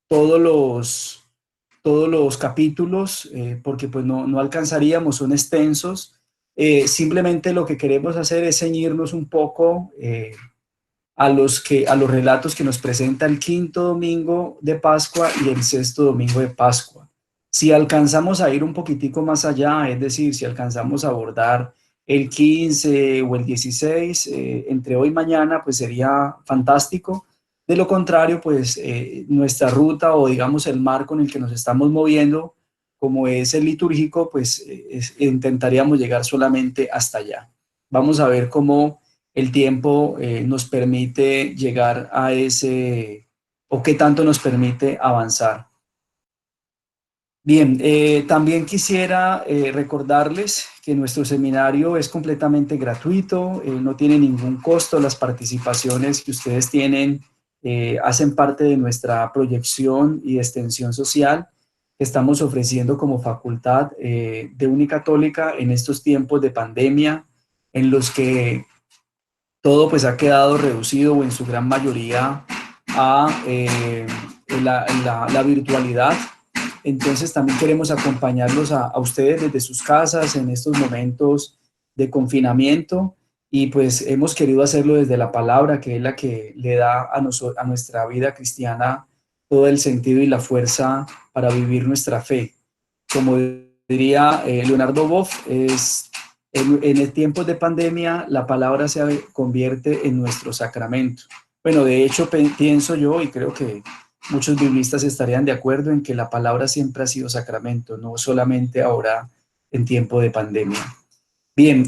todos los, todos los capítulos, porque pues no alcanzaríamos, son extensos. Simplemente lo que queremos hacer es ceñirnos un poco a los relatos que nos presenta el quinto domingo de Pascua y el sexto domingo de Pascua. Si alcanzamos a ir un poquitico más allá, es decir, si alcanzamos a abordar el 15 o el 16, entre hoy y mañana, pues sería fantástico. De lo contrario, pues nuestra ruta o digamos el marco en el que nos estamos moviendo, como es el litúrgico, pues intentaríamos llegar solamente hasta allá. Vamos a ver cómo el tiempo nos permite llegar a ese, o qué tanto nos permite avanzar. Bien, también quisiera recordarles que nuestro seminario es completamente gratuito, no tiene ningún costo. Las participaciones que ustedes tienen hacen parte de nuestra proyección y extensión social que estamos ofreciendo como facultad de Unicatólica en estos tiempos de pandemia en los que todo pues ha quedado reducido o en su gran mayoría a la virtualidad. Entonces también queremos acompañarlos a ustedes desde sus casas en estos momentos de confinamiento y pues hemos querido hacerlo desde la palabra, que es la que le da a nuestra vida cristiana todo el sentido y la fuerza para vivir nuestra fe. Como diría Leonardo Boff, en el tiempo de pandemia la palabra se convierte en nuestro sacramento. Bueno, de hecho pienso yo y creo que muchos biblistas estarían de acuerdo en que la palabra siempre ha sido sacramento, no solamente ahora en tiempo de pandemia. Bien,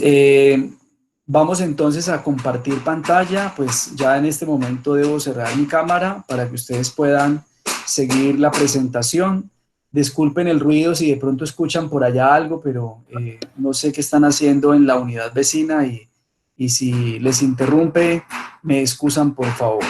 vamos entonces a compartir pantalla, pues ya en este momento debo cerrar mi cámara para que ustedes puedan seguir la presentación. Disculpen el ruido si de pronto escuchan por allá algo, pero no sé qué están haciendo en la unidad vecina y si les interrumpe, me excusan por favor.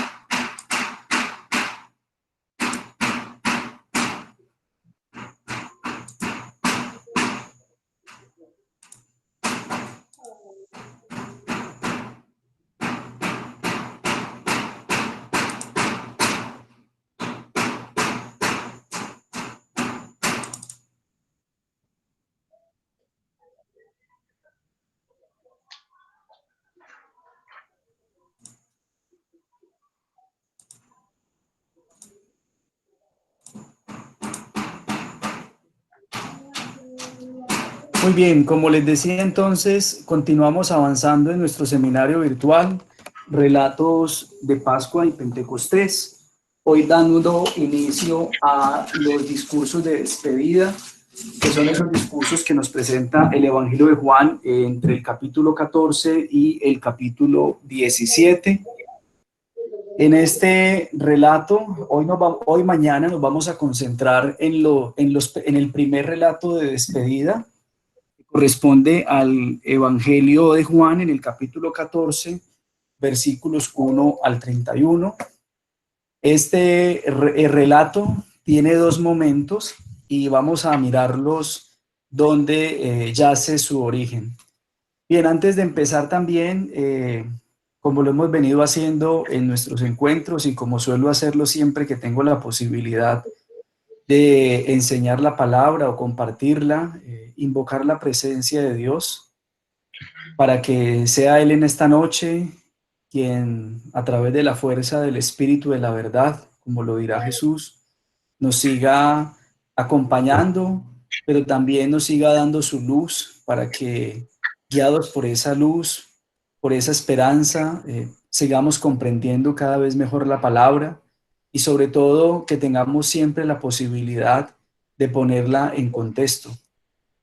Muy bien, como les decía entonces, continuamos avanzando en nuestro seminario virtual, Relatos de Pascua y Pentecostés, hoy dando inicio a los discursos de despedida, que son esos discursos que nos presenta el Evangelio de Juan entre el capítulo 14 y el capítulo 17. En este relato, hoy mañana nos vamos a concentrar en el primer relato de despedida, corresponde al Evangelio de Juan en el capítulo 14, versículos 1 al 31. Este relato tiene dos momentos y vamos a mirarlos donde yace su origen. Bien, antes de empezar también, como lo hemos venido haciendo en nuestros encuentros y como suelo hacerlo siempre que tengo la posibilidad de enseñar la palabra o compartirla, invocar la presencia de Dios para que sea Él en esta noche quien a través de la fuerza del Espíritu de la verdad, como lo dirá Jesús, nos siga acompañando, pero también nos siga dando su luz para que guiados por esa luz, por esa esperanza, sigamos comprendiendo cada vez mejor la palabra y sobre todo que tengamos siempre la posibilidad de ponerla en contexto,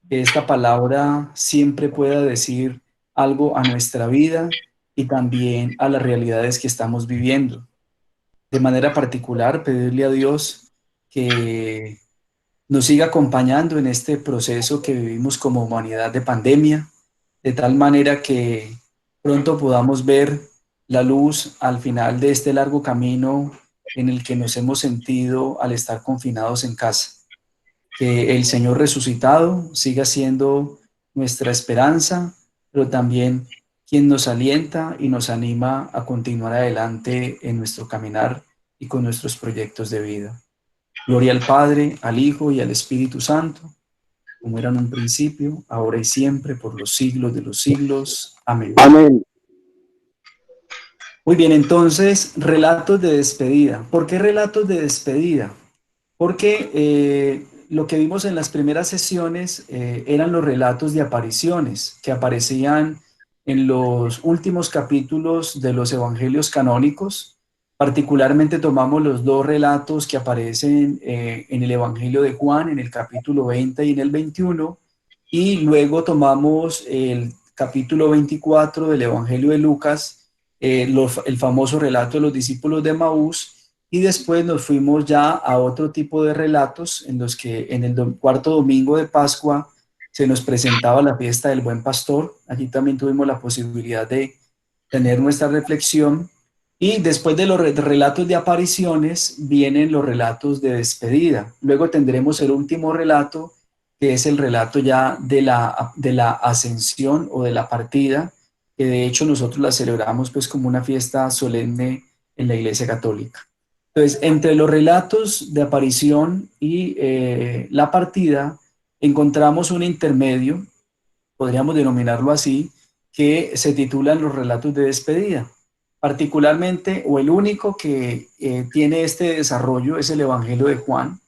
que esta palabra siempre pueda decir algo a nuestra vida y también a las realidades que estamos viviendo. De manera particular, pedirle a Dios que nos siga acompañando en este proceso que vivimos como humanidad de pandemia, de tal manera que pronto podamos ver la luz al final de este largo camino en el que nos hemos sentido al estar confinados en casa. Que el Señor resucitado siga siendo nuestra esperanza, pero también quien nos alienta y nos anima a continuar adelante en nuestro caminar y con nuestros proyectos de vida. Gloria al Padre, al Hijo y al Espíritu Santo, como era en un principio, ahora y siempre, por los siglos de los siglos. Amén. Amén. Muy bien, entonces, relatos de despedida. ¿Por qué relatos de despedida? Porque lo que vimos en las primeras sesiones eran los relatos de apariciones que aparecían en los últimos capítulos de los evangelios canónicos. Particularmente tomamos los dos relatos que aparecen en el Evangelio de Juan, en el capítulo 20 y en el 21, y luego tomamos el capítulo 24 del Evangelio de Lucas, el famoso relato de los discípulos de Maús, y después nos fuimos ya a otro tipo de relatos en los que en el cuarto domingo de Pascua se nos presentaba la fiesta del Buen Pastor. Allí también tuvimos la posibilidad de tener nuestra reflexión. Y después de los relatos de apariciones vienen los relatos de despedida. Luego tendremos el último relato, que es el relato ya de la ascensión o de la partida, que de hecho nosotros la celebramos pues como una fiesta solemne en la Iglesia Católica. Entonces, entre los relatos de aparición y la partida, encontramos un intermedio, podríamos denominarlo así, que se titulan los relatos de despedida. Particularmente, o el único que tiene este desarrollo es el Evangelio de Juan.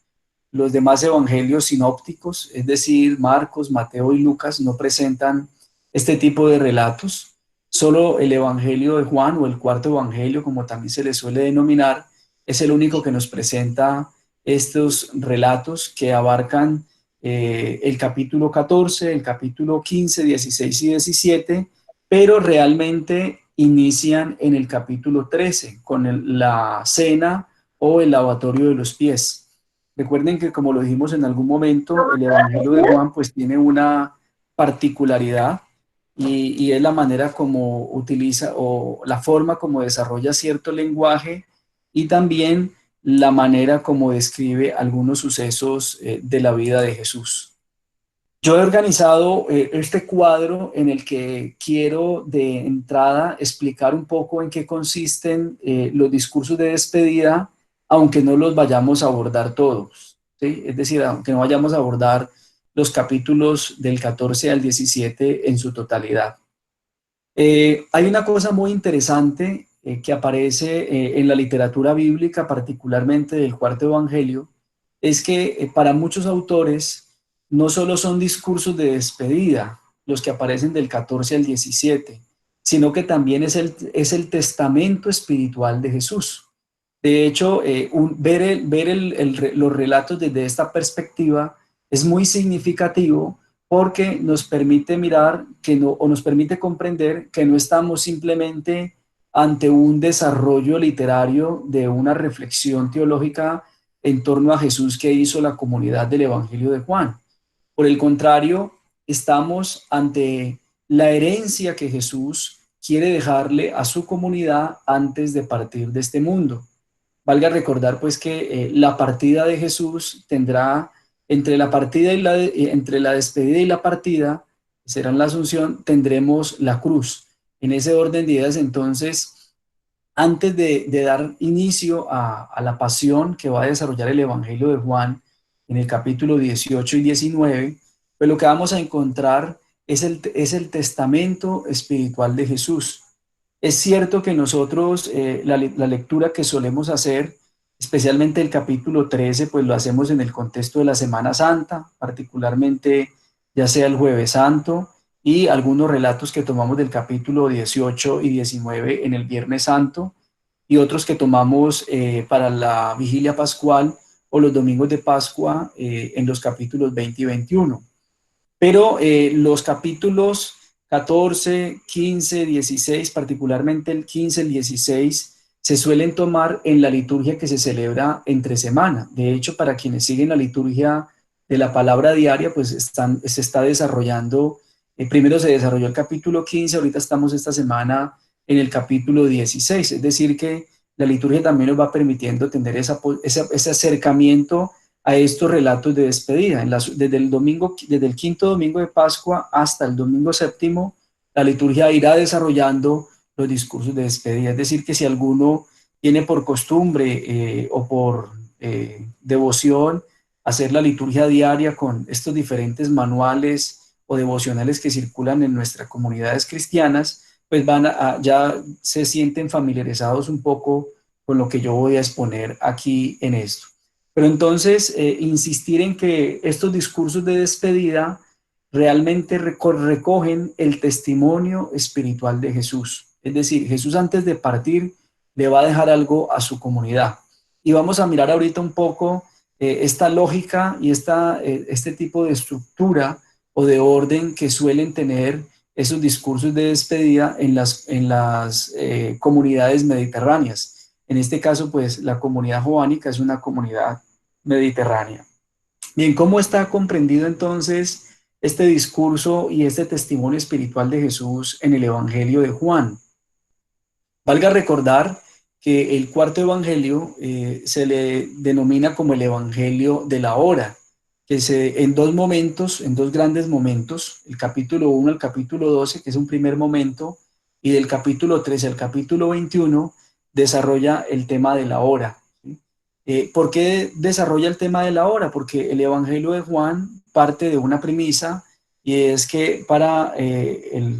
Los demás evangelios sinópticos, es decir, Marcos, Mateo y Lucas, no presentan este tipo de relatos. Solo el Evangelio de Juan, o el cuarto evangelio, como también se le suele denominar, es el único que nos presenta estos relatos que abarcan el capítulo 14, el capítulo 15, 16 y 17, pero realmente inician en el capítulo 13, con la cena o el lavatorio de los pies. Recuerden que, como lo dijimos en algún momento, el Evangelio de Juan pues tiene una particularidad y es la manera como utiliza o la forma como desarrolla cierto lenguaje y también la manera como describe algunos sucesos de la vida de Jesús. Yo he organizado este cuadro en el que quiero de entrada explicar un poco en qué consisten los discursos de despedida, aunque no los vayamos a abordar todos, ¿sí? Es decir, aunque no vayamos a abordar los capítulos del 14 al 17 en su totalidad. Hay una cosa muy interesante que aparece en la literatura bíblica, particularmente del cuarto evangelio, es que para muchos autores no solo son discursos de despedida los que aparecen del 14 al 17, sino que también es el testamento espiritual de Jesús. De hecho, los relatos desde esta perspectiva es muy significativo porque nos permite mirar que no, o nos permite comprender que no estamos simplemente ante un desarrollo literario de una reflexión teológica en torno a Jesús que hizo la comunidad del Evangelio de Juan. Por el contrario, estamos ante la herencia que Jesús quiere dejarle a su comunidad antes de partir de este mundo. Valga recordar pues que la partida de Jesús tendrá entre la partida y entre la despedida y la partida, que serán la asunción, tendremos la cruz. En ese orden de ideas, entonces, antes de dar inicio a la pasión que va a desarrollar el Evangelio de Juan en el capítulo 18 y 19, pues lo que vamos a encontrar es el testamento espiritual de Jesús. Es cierto que nosotros la lectura que solemos hacer, especialmente el capítulo 13, pues lo hacemos en el contexto de la Semana Santa, particularmente ya sea el Jueves Santo y algunos relatos que tomamos del capítulo 18 y 19 en el Viernes Santo y otros que tomamos para la vigilia pascual o los domingos de Pascua en los capítulos 20 y 21. Pero los capítulos 14, 15, 16, particularmente el 15, el 16, se suelen tomar en la liturgia que se celebra entre semana. De hecho, para quienes siguen la liturgia de la palabra diaria, pues se está desarrollando, primero se desarrolló el capítulo 15, ahorita estamos esta semana en el capítulo 16, es decir que la liturgia también nos va permitiendo tener ese acercamiento a estos relatos de despedida. Desde el quinto domingo de Pascua hasta el domingo séptimo, la liturgia irá desarrollando los discursos de despedida. Es decir, que si alguno tiene por costumbre o por devoción, hacer la liturgia diaria con estos diferentes manuales o devocionales que circulan en nuestras comunidades cristianas, pues ya se sienten familiarizados un poco con lo que yo voy a exponer aquí en esto. Pero entonces, insistir en que estos discursos de despedida realmente recogen el testimonio espiritual de Jesús. Es decir, Jesús antes de partir le va a dejar algo a su comunidad. Y vamos a mirar ahorita un poco esta lógica y este tipo de estructura o de orden que suelen tener esos discursos de despedida en las comunidades mediterráneas. En este caso, pues la comunidad jovánica es una comunidad mediterránea. Bien, ¿cómo está comprendido entonces este discurso y este testimonio espiritual de Jesús en el Evangelio de Juan? Valga recordar que el cuarto evangelio se le denomina como el evangelio de la hora, que en dos momentos, en dos grandes momentos, el capítulo 1 al capítulo 12, que es un primer momento, y del capítulo 13 al capítulo 21, desarrolla el tema de la hora. ¿Sí? ¿Por qué desarrolla el tema de la hora? Porque el evangelio de Juan parte de una premisa, y es que para el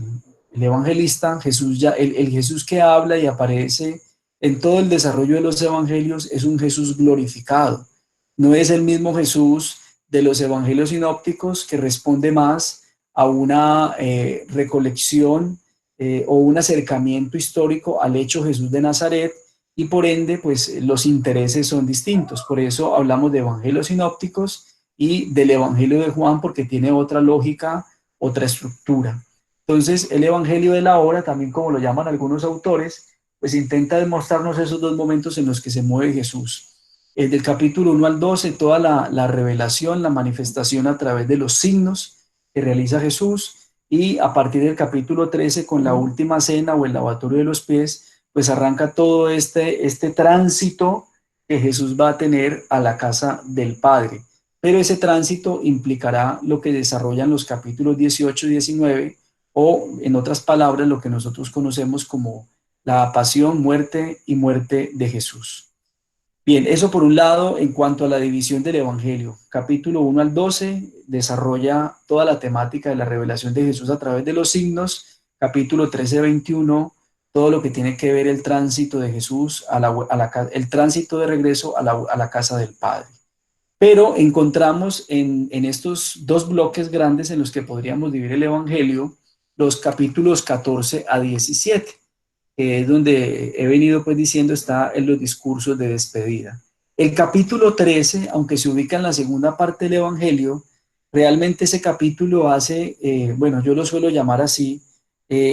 evangelista, Jesús el Jesús que habla y aparece en todo el desarrollo de los evangelios es un Jesús glorificado. No es el mismo Jesús de los evangelios sinópticos que responde más a una recolección o un acercamiento histórico al hecho Jesús de Nazaret, y por ende, pues los intereses son distintos. Por eso hablamos de evangelios sinópticos y del evangelio de Juan, porque tiene otra lógica, otra estructura. Entonces, el Evangelio de la hora, también como lo llaman algunos autores, pues intenta demostrarnos esos dos momentos en los que se mueve Jesús. Del capítulo 1 al 12, toda la revelación, la manifestación a través de los signos que realiza Jesús, y a partir del capítulo 13, con la última cena o el lavatorio de los pies, pues arranca todo este tránsito que Jesús va a tener a la casa del Padre. Pero ese tránsito implicará lo que desarrollan los capítulos 18 y 19, o en otras palabras, lo que nosotros conocemos como la pasión, muerte y muerte de Jesús. Bien, eso por un lado en cuanto a la división del Evangelio. Capítulo 1 al 12 desarrolla toda la temática de la revelación de Jesús a través de los signos. Capítulo 13 a 21, todo lo que tiene que ver el tránsito de Jesús, el tránsito de regreso a la casa del Padre. Pero encontramos en estos dos bloques grandes en los que podríamos dividir el Evangelio, los capítulos 14 a 17, que es donde he venido pues diciendo está en los discursos de despedida. El capítulo 13, aunque se ubica en la segunda parte del Evangelio, realmente ese capítulo hace, bueno, yo lo suelo llamar así,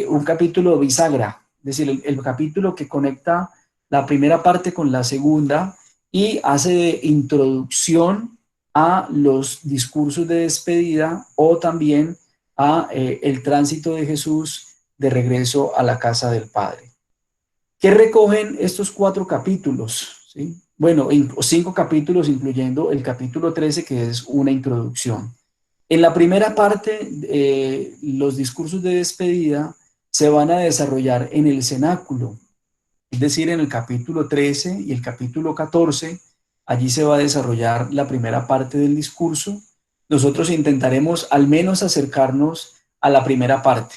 un capítulo bisagra, es decir, el capítulo que conecta la primera parte con la segunda y hace de introducción a los discursos de despedida, o también a el tránsito de Jesús de regreso a la casa del Padre. ¿Qué recogen estos 4 capítulos? ¿Sí? Bueno, 5 capítulos, incluyendo el capítulo 13, que es una introducción. En la primera parte, los discursos de despedida se van a desarrollar en el cenáculo, es decir, en el capítulo 13 y el capítulo 14, allí se va a desarrollar la primera parte del discurso. Nosotros intentaremos al menos acercarnos a la primera parte.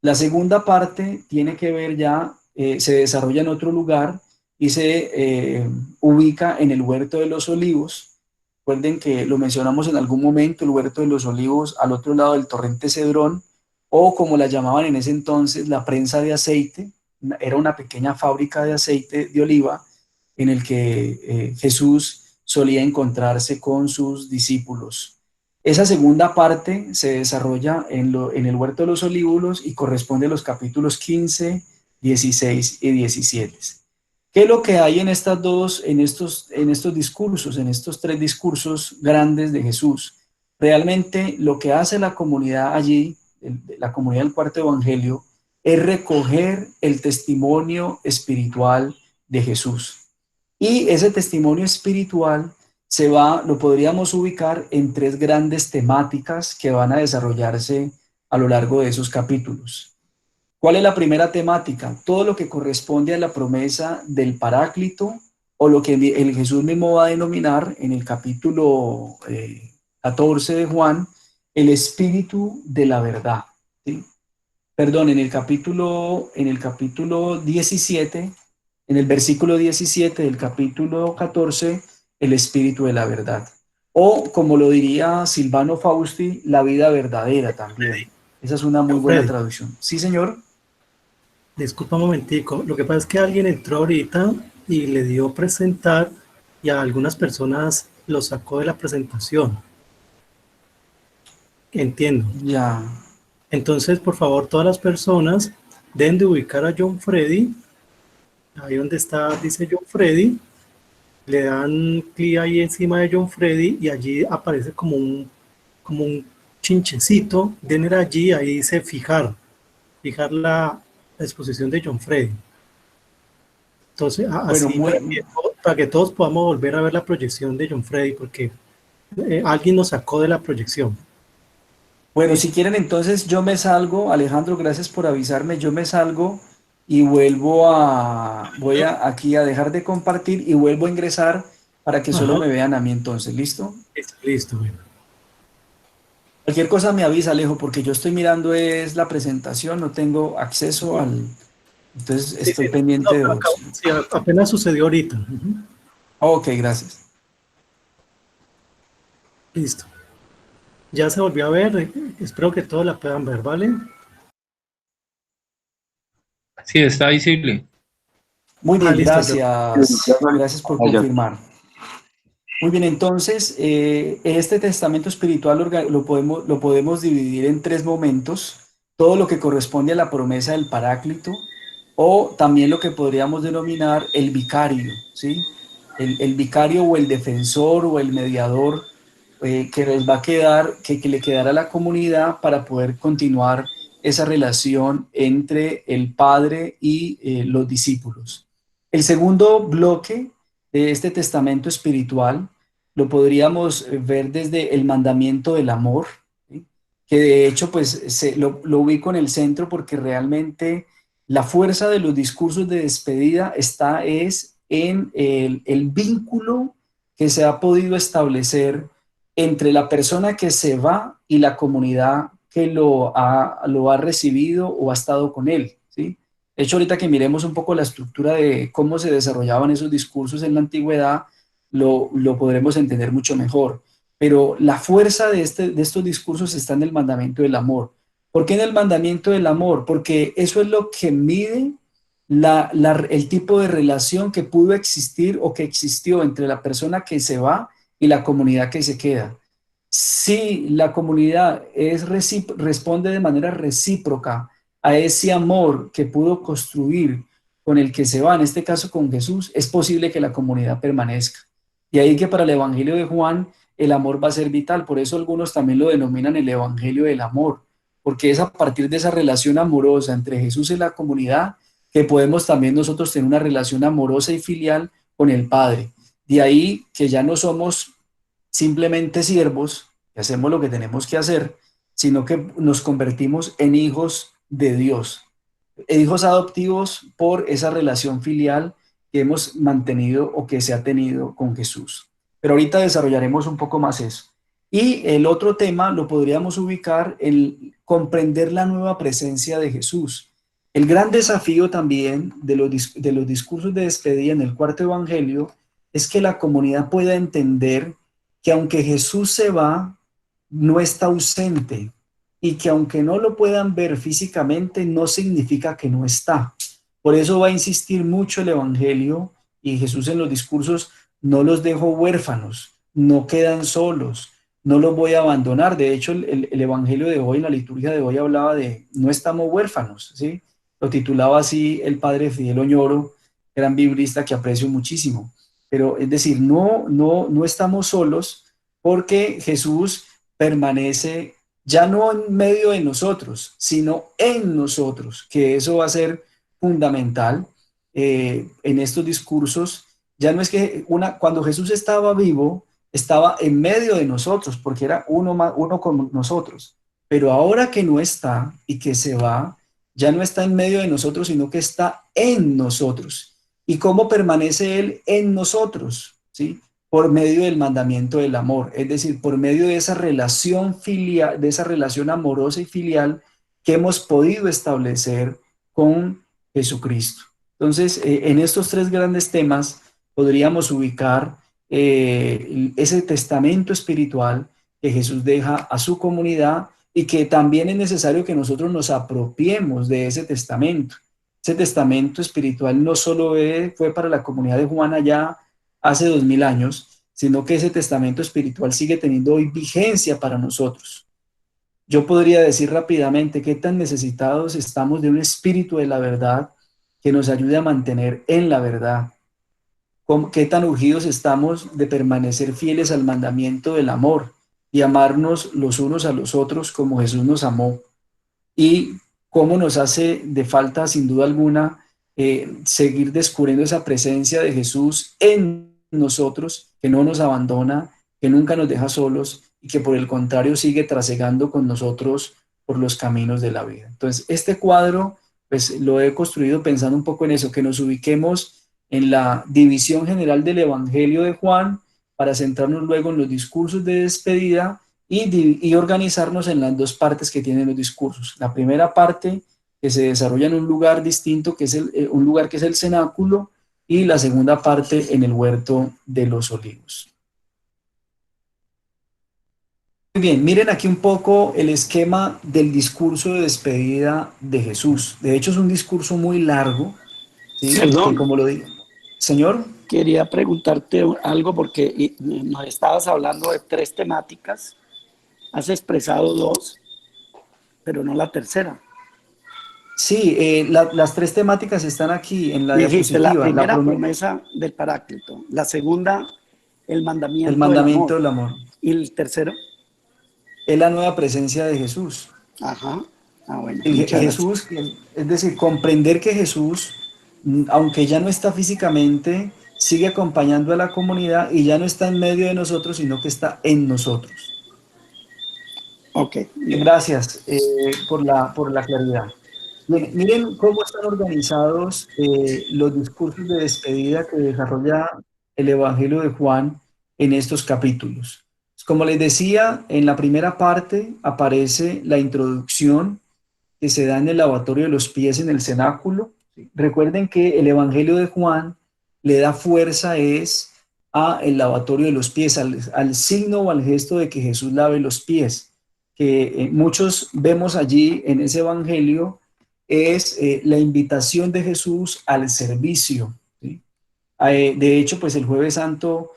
La segunda parte tiene que ver ya, se desarrolla en otro lugar y se ubica en el Huerto de los Olivos. Recuerden que lo mencionamos en algún momento, el Huerto de los Olivos al otro lado del torrente Cedrón, o como la llamaban en ese entonces, la prensa de aceite. Era una pequeña fábrica de aceite de oliva en el que Jesús solía encontrarse con sus discípulos. Esa segunda parte se desarrolla en el Huerto de los Olivos y corresponde a los capítulos 15, 16 y 17. ¿Qué es lo que hay en estos discursos, en estos 3 discursos grandes de Jesús? Realmente lo que hace la comunidad allí, la comunidad del cuarto evangelio, es recoger el testimonio espiritual de Jesús. Y ese testimonio espiritual lo podríamos ubicar en 3 grandes temáticas que van a desarrollarse a lo largo de esos capítulos. ¿Cuál es la primera temática? Todo lo que corresponde a la promesa del Paráclito o lo que el Jesús mismo va a denominar en el capítulo 14 de Juan, el espíritu de la verdad, ¿sí? Perdón, en el capítulo 17, en el versículo 17 del capítulo 14, el espíritu de la verdad. O, como lo diría Silvano Fausti, la vida verdadera también. Esa es una muy John buena Freddy, traducción. Sí, señor. disculpa un momentico. Lo que pasa es que alguien entró ahorita y le dio presentar y a algunas personas lo sacó de la presentación. Entiendo. Ya. Entonces, por favor, todas las personas deben de ubicar a John Freddy. Ahí donde está, dice John Freddy. Le dan clic ahí encima de John Freddy y allí aparece como un chinchecito. Den allí, ahí dice fijar la exposición de John Freddy. Entonces, Bueno, así para que todos podamos volver a ver la proyección de John Freddy, porque alguien nos sacó de la proyección. bueno, si ¿Listo? quieren, entonces yo me salgo. Alejandro, gracias por avisarme. Yo me salgo y voy a aquí a dejar de compartir y vuelvo a ingresar para que solo Ajá, me vean a mí entonces. ¿Listo? listo, listo. Bueno. Cualquier cosa me avisa, Alejo, porque yo estoy mirando es la presentación, no tengo acceso al, entonces Sí, sí, estoy no, pendiente de pero vos. sí, apenas sucedió ahorita. Ujú. Ok, gracias. Listo. Ya se volvió a ver. Espero que todos la puedan ver, ¿vale? Sí, está visible. Muy bien, Listo, yo. gracias. Gracias por confirmar. Muy bien, entonces, este testamento espiritual lo podemos dividir en tres momentos. Todo lo que corresponde a la promesa del Paráclito, o también lo que podríamos denominar el vicario, ¿sí? El vicario o el defensor o el mediador que les va a quedar, que le quedará a la comunidad para poder continuar esa relación entre el Padre y los discípulos. El segundo bloque de este testamento espiritual lo podríamos ver desde el mandamiento del amor, ¿sí? Que de hecho pues lo ubico en el centro porque realmente la fuerza de los discursos de despedida está es en el vínculo que se ha podido establecer entre la persona que se va y la comunidad que lo ha recibido o ha estado con él, ¿sí? De hecho, ahorita que miremos un poco la estructura de cómo se desarrollaban esos discursos en la antigüedad, lo podremos entender mucho mejor. Pero la fuerza de estos discursos está en el mandamiento del amor. ¿Por qué en el mandamiento del amor? Porque eso es lo que mide el tipo de relación que pudo existir o que existió entre la persona que se va y la comunidad que se queda. Si la comunidad responde de manera recíproca a ese amor que pudo construir con el que se va, en este caso con Jesús, es posible que la comunidad permanezca. Y ahí que para el Evangelio de Juan el amor va a ser vital. Por eso algunos también lo denominan el Evangelio del amor, porque es a partir de esa relación amorosa entre Jesús y la comunidad que podemos también nosotros tener una relación amorosa y filial con el Padre. De ahí que ya no somos simplemente siervos, que hacemos lo que tenemos que hacer, sino que nos convertimos en hijos de Dios, hijos adoptivos por esa relación filial que hemos mantenido o que se ha tenido con Jesús. Pero ahorita desarrollaremos un poco más eso. Y el otro tema lo podríamos ubicar en comprender la nueva presencia de Jesús. El gran desafío también de los discursos de despedida en el cuarto evangelio es que la comunidad pueda entender que aunque Jesús se va, no está ausente, y que aunque no lo puedan ver físicamente, no significa que no está. Por eso va a insistir mucho el Evangelio y Jesús en los discursos: no los dejo huérfanos, no quedan solos, no los voy a abandonar. De hecho, el Evangelio de hoy, la liturgia de hoy hablaba de no estamos huérfanos, ¿sí? Lo titulaba así el padre Fidel Oñoro, gran biblista que aprecio muchísimo. Pero es decir, no estamos solos porque Jesús permanece ya no en medio de nosotros, sino en nosotros, que eso va a ser fundamental en estos discursos. Ya no es que cuando Jesús estaba vivo, estaba en medio de nosotros, porque era uno con nosotros. Pero ahora que no está y que se va, ya no está en medio de nosotros, sino que está en nosotros. ¿Y cómo permanece Él en nosotros? ¿Sí? Por medio del mandamiento del amor, es decir, por medio de esa relación filial, de esa relación amorosa y filial que hemos podido establecer con Jesucristo. Entonces, en estos tres grandes temas podríamos ubicar ese testamento espiritual que Jesús deja a su comunidad y que también es necesario que nosotros nos apropiemos de ese testamento. Ese testamento espiritual no solo fue para la comunidad de Juan allá hace 2000 años, sino que ese testamento espiritual sigue teniendo hoy vigencia para nosotros. Yo podría decir rápidamente qué tan necesitados estamos de un espíritu de la verdad que nos ayude a mantener en la verdad. Qué tan urgidos estamos de permanecer fieles al mandamiento del amor y amarnos los unos a los otros como Jesús nos amó. Y cómo nos hace de falta, sin duda alguna, seguir descubriendo esa presencia de Jesús en nosotros, que no nos abandona, que nunca nos deja solos y que por el contrario sigue trasegando con nosotros por los caminos de la vida. Entonces, este cuadro, pues lo he construido pensando un poco en eso, que nos ubiquemos en la división general del Evangelio de Juan para centrarnos luego en los discursos de despedida y organizarnos en las dos partes que tienen los discursos. La primera parte que se desarrolla en un lugar distinto, que es un lugar que es el cenáculo, y la segunda parte en el huerto de los olivos. Muy bien, miren aquí un poco el esquema del discurso de despedida de Jesús. De hecho, es un discurso muy largo, ¿sí? Perdón, Que como lo digo, señor. quería preguntarte algo porque nos estabas hablando de tres temáticas. Has expresado dos, pero no la tercera. Sí, las tres temáticas están aquí en la Dijiste diapositiva. la primera, promesa del Paráclito. La segunda, el el mandamiento del mandamiento amor. del amor. Y el tercero, Es la nueva presencia de Jesús. ajá. Ah, bueno, muchas Jesús, es decir, comprender que Jesús, aunque ya no está físicamente, sigue acompañando a la comunidad y ya no está en medio de nosotros, sino que está en nosotros. Ok. Gracias por la claridad. Miren cómo están organizados los discursos de despedida que desarrolla el Evangelio de Juan en estos capítulos. Como les decía, en la primera parte aparece la introducción que se da en el lavatorio de los pies en el cenáculo. Recuerden que el Evangelio de Juan le da fuerza a el lavatorio de los pies, al signo o al gesto de que Jesús lave los pies, que muchos vemos allí en ese Evangelio, es la invitación de Jesús al servicio, ¿sí? De hecho, pues el Jueves Santo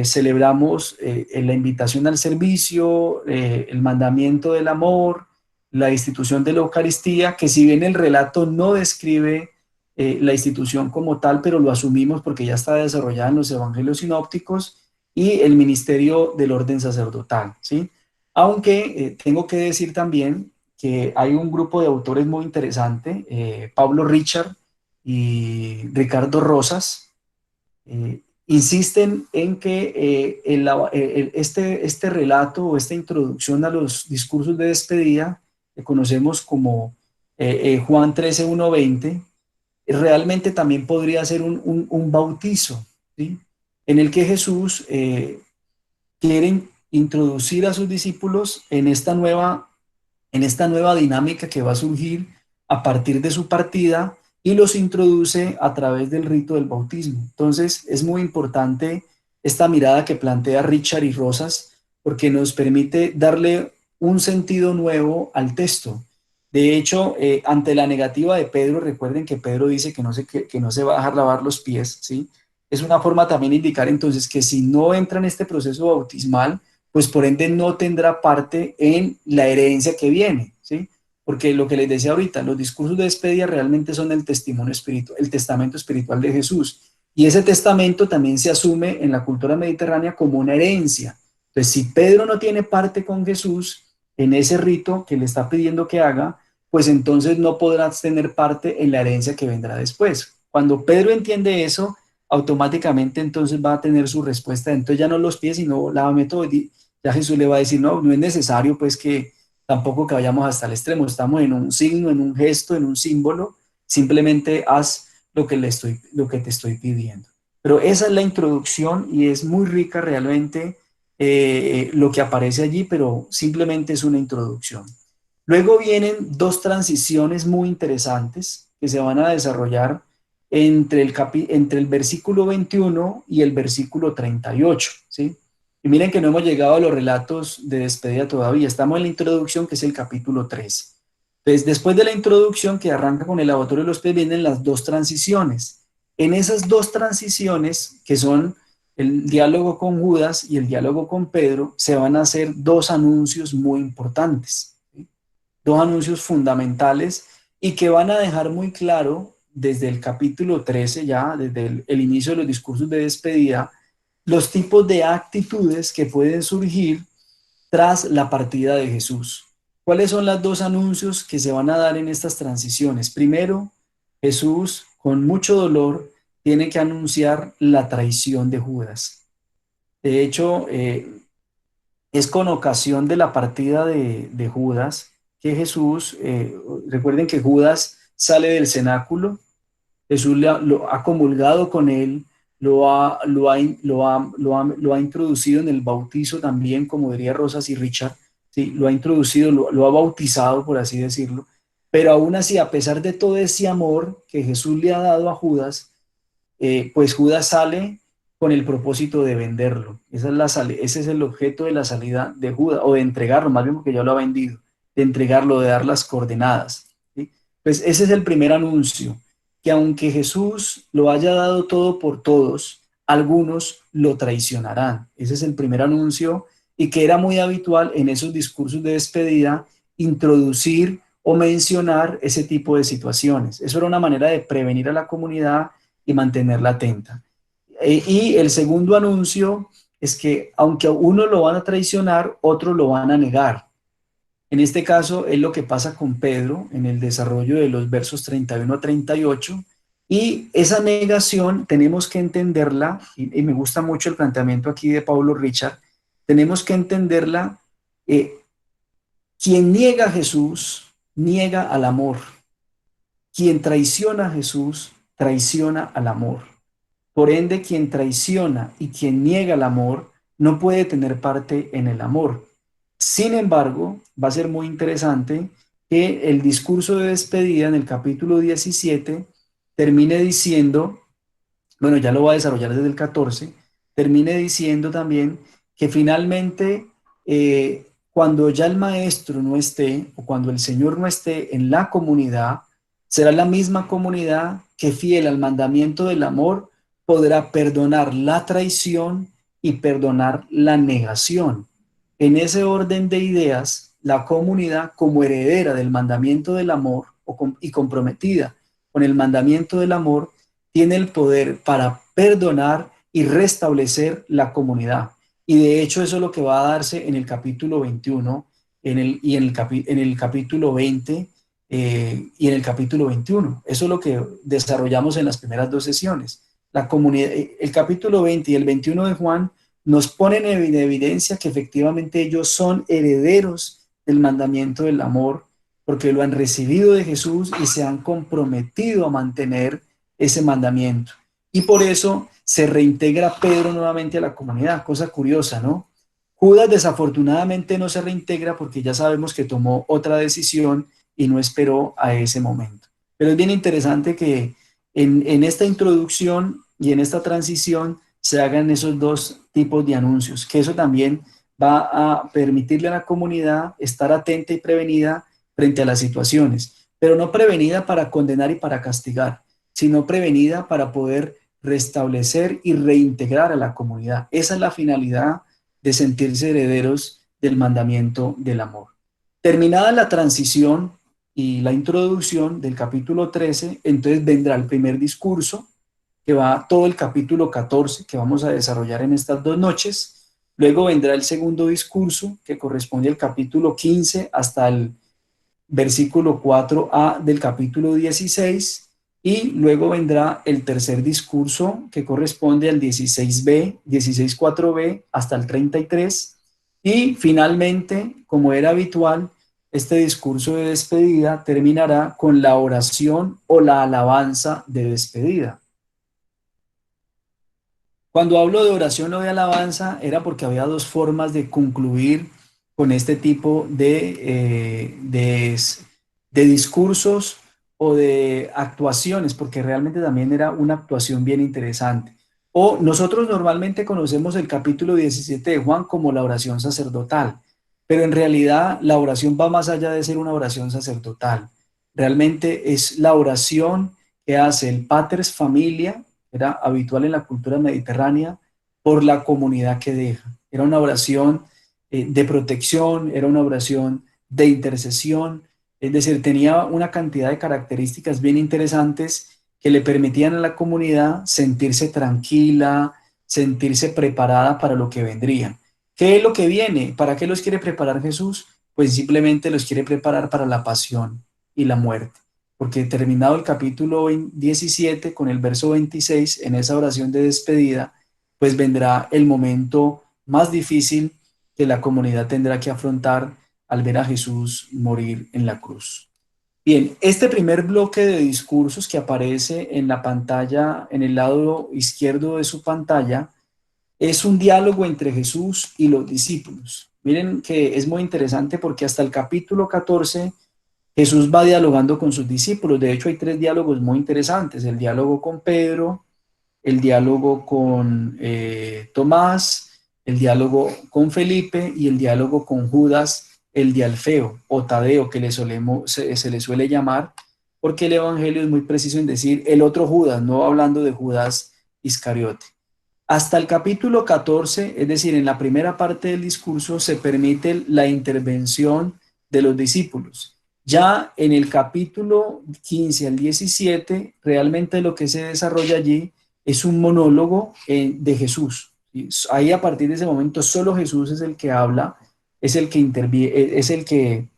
celebramos la invitación al servicio, el mandamiento del amor, la institución de la Eucaristía, que si bien el relato no describe la institución como tal, pero lo asumimos porque ya está desarrollada en los evangelios sinópticos, y el ministerio del orden sacerdotal, ¿sí? Aunque tengo que decir también que hay un grupo de autores muy interesante, Pablo Richard y Ricardo Rosas, insisten en que este relato o esta introducción a los discursos de despedida, que conocemos como Juan 13, 1, 20, realmente también podría ser un bautizo, ¿sí? En el que Jesús quiere introducir a sus discípulos en esta nueva dinámica que va a surgir a partir de su partida, y los introduce a través del rito del bautismo. Entonces, es muy importante esta mirada que plantea Richard y Rosas, porque nos permite darle un sentido nuevo al texto. De hecho, ante la negativa de Pedro, recuerden que Pedro dice que no se va a dejar lavar los pies, ¿sí? Es una forma también de indicar entonces que si no entra en este proceso bautismal, pues por ende no tendrá parte en la herencia que viene, ¿sí? Porque lo que les decía ahorita, los discursos de despedida realmente son el testimonio espiritual, el testamento espiritual de Jesús. Y ese testamento también se asume en la cultura mediterránea como una herencia. Entonces, si Pedro no tiene parte con Jesús en ese rito que le está pidiendo que haga, pues entonces no podrás tener parte en la herencia que vendrá después. Cuando Pedro entiende eso, automáticamente entonces va a tener su respuesta. Entonces ya no los pies, sino lávame todo. Ya Jesús le va a decir, no es necesario pues que tampoco que vayamos hasta el extremo, estamos en un signo, en un gesto, en un símbolo, simplemente haz lo que te estoy pidiendo. Pero esa es la introducción y es muy rica realmente lo que aparece allí, pero simplemente es una introducción. Luego vienen dos transiciones muy interesantes que se van a desarrollar entre el versículo 21 y el versículo 38, ¿sí? Y miren que no hemos llegado a los relatos de despedida todavía, estamos en la introducción, que es el capítulo 3. Entonces, después de la introducción, que arranca con el lavatorio de los pies, vienen las dos transiciones. En esas dos transiciones, que son el diálogo con Judas y el diálogo con Pedro, se van a hacer dos anuncios muy importantes, ¿sí? Dos anuncios fundamentales y que van a dejar muy claro desde el capítulo 13, ya desde el inicio de los discursos de despedida, los tipos de actitudes que pueden surgir tras la partida de Jesús. ¿Cuáles son los dos anuncios que se van a dar en estas transiciones? Primero, Jesús, con mucho dolor, tiene que anunciar la traición de Judas. De hecho, es con ocasión de la partida de Judas que Jesús, recuerden que Judas sale del cenáculo, Jesús lo ha comulgado con él, lo ha introducido en el bautizo también, como diría Rosas y Richard, ¿sí? Lo ha introducido, lo ha bautizado, por así decirlo, pero aún así, a pesar de todo ese amor que Jesús le ha dado a Judas, pues Judas sale con el propósito de venderlo. Ese es el objeto de la salida de Judas, o de entregarlo, más bien porque ya lo ha vendido, de entregarlo, de dar las coordenadas, ¿sí? Pues ese es el primer anuncio, que aunque Jesús lo haya dado todo por todos, algunos lo traicionarán. Ese es el primer anuncio, y que era muy habitual en esos discursos de despedida introducir o mencionar ese tipo de situaciones. Eso era una manera de prevenir a la comunidad y mantenerla atenta. Y el segundo anuncio es que aunque a uno lo van a traicionar, otros lo van a negar. En este caso es lo que pasa con Pedro en el desarrollo de los versos 31 a 38, y esa negación tenemos que entenderla, y me gusta mucho el planteamiento aquí de Paulo Richard, tenemos que entenderla, quien niega a Jesús, niega al amor. Quien traiciona a Jesús, traiciona al amor. Por ende, quien traiciona y quien niega el amor no puede tener parte en el amor. Sin embargo, va a ser muy interesante que el discurso de despedida en el capítulo 17 termine diciendo, bueno, ya lo va a desarrollar desde el 14, termine diciendo también que finalmente cuando ya el maestro no esté, o cuando el Señor no esté en la comunidad, será la misma comunidad que, fiel al mandamiento del amor, podrá perdonar la traición y perdonar la negación. En ese orden de ideas, la comunidad, como heredera del mandamiento del amor y comprometida con el mandamiento del amor, tiene el poder para perdonar y restablecer la comunidad. Y de hecho eso es lo que va a darse en el capítulo 21 en el capítulo 20 y en el capítulo 21. Eso es lo que desarrollamos en las primeras dos sesiones. La comunidad, el capítulo 20 y el 21 de Juan nos ponen en evidencia que efectivamente ellos son herederos del mandamiento del amor, porque lo han recibido de Jesús y se han comprometido a mantener ese mandamiento. Y por eso se reintegra Pedro nuevamente a la comunidad, cosa curiosa, ¿no? Judas desafortunadamente no se reintegra porque ya sabemos que tomó otra decisión y no esperó a ese momento. Pero es bien interesante que en esta introducción y en esta transición se hagan esos dos tipos de anuncios, que eso también va a permitirle a la comunidad estar atenta y prevenida frente a las situaciones, pero no prevenida para condenar y para castigar, sino prevenida para poder restablecer y reintegrar a la comunidad. Esa es la finalidad de sentirse herederos del mandamiento del amor. Terminada la transición y la introducción del capítulo 13, entonces vendrá el primer discurso, que va todo el capítulo 14, que vamos a desarrollar en estas dos noches. Luego vendrá el segundo discurso, que corresponde al capítulo 15 hasta el versículo 4a del capítulo 16, y luego vendrá el tercer discurso, que corresponde al 16b, 16.4b hasta el 33, y finalmente, como era habitual, este discurso de despedida terminará con la oración o la alabanza de despedida. Cuando hablo de oración o de alabanza, era porque había dos formas de concluir con este tipo de discursos o de actuaciones, porque realmente también era una actuación bien interesante. O nosotros normalmente conocemos el capítulo 17 de Juan como la oración sacerdotal, pero en realidad la oración va más allá de ser una oración sacerdotal. Realmente es la oración que hace el Pater Familia, era habitual en la cultura mediterránea, por la comunidad que deja. Era una oración de protección, era una oración de intercesión, es decir, tenía una cantidad de características bien interesantes que le permitían a la comunidad sentirse tranquila, sentirse preparada para lo que vendría. ¿Qué es lo que viene? ¿Para qué los quiere preparar Jesús? Pues simplemente los quiere preparar para la pasión y la muerte. Porque terminado el capítulo 17 con el verso 26, en esa oración de despedida, pues vendrá el momento más difícil que la comunidad tendrá que afrontar al ver a Jesús morir en la cruz. Bien, este primer bloque de discursos que aparece en la pantalla, en el lado izquierdo de su pantalla, es un diálogo entre Jesús y los discípulos. Miren que es muy interesante porque hasta el capítulo 14 Jesús va dialogando con sus discípulos. De hecho, hay tres diálogos muy interesantes: el diálogo con Pedro, el diálogo con Tomás, el diálogo con Felipe y el diálogo con Judas, el de Alfeo o Tadeo, que se le suele llamar, porque el Evangelio es muy preciso en decir el otro Judas, no hablando de Judas Iscariote. Hasta el capítulo 14, es decir, en la primera parte del discurso, se permite la intervención de los discípulos. Ya en el capítulo 15 al 17, realmente lo que se desarrolla allí es un monólogo de Jesús. Ahí a partir de ese momento solo Jesús es el que habla, es el que interviene, es el que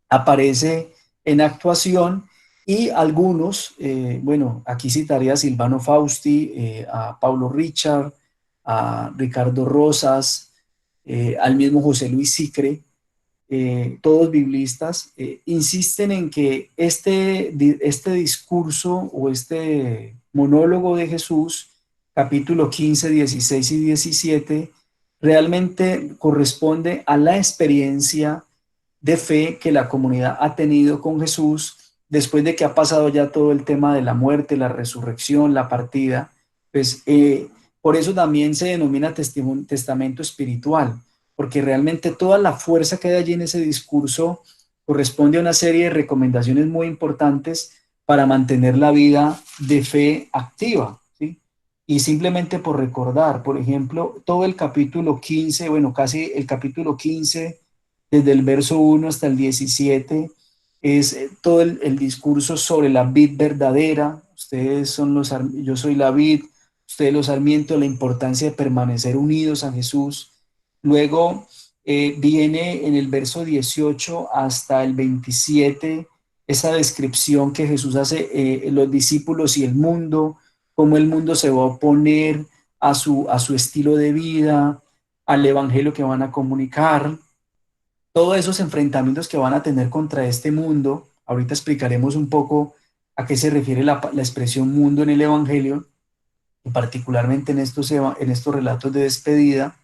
aparece en actuación y algunos, bueno, aquí citaría a Silvano Fausti, a Paulo Richard, a Ricardo Rosas, al mismo José Luis Sicre, todos biblistas, insisten en que este discurso o este monólogo de Jesús, capítulo 15, 16 y 17, realmente corresponde a la experiencia de fe que la comunidad ha tenido con Jesús después de que ha pasado ya todo el tema de la muerte, la resurrección, la partida. Pues por eso también se denomina testamento espiritual, porque realmente toda la fuerza que hay allí en ese discurso corresponde a una serie de recomendaciones muy importantes para mantener la vida de fe activa, ¿sí? Y simplemente por recordar, por ejemplo, todo el capítulo 15, bueno, casi el capítulo 15, desde el verso 1 hasta el 17, es todo el discurso sobre la vid verdadera. Ustedes son yo soy la vid, ustedes los sarmientos, la importancia de permanecer unidos a Jesús. Luego viene en el verso 18 hasta el 27 esa descripción que Jesús hace, los discípulos y el mundo, cómo el mundo se va a oponer a su estilo de vida, al evangelio que van a comunicar, todos esos enfrentamientos que van a tener contra este mundo. Ahorita explicaremos un poco a qué se refiere la expresión mundo en el evangelio, y particularmente en estos relatos de despedida.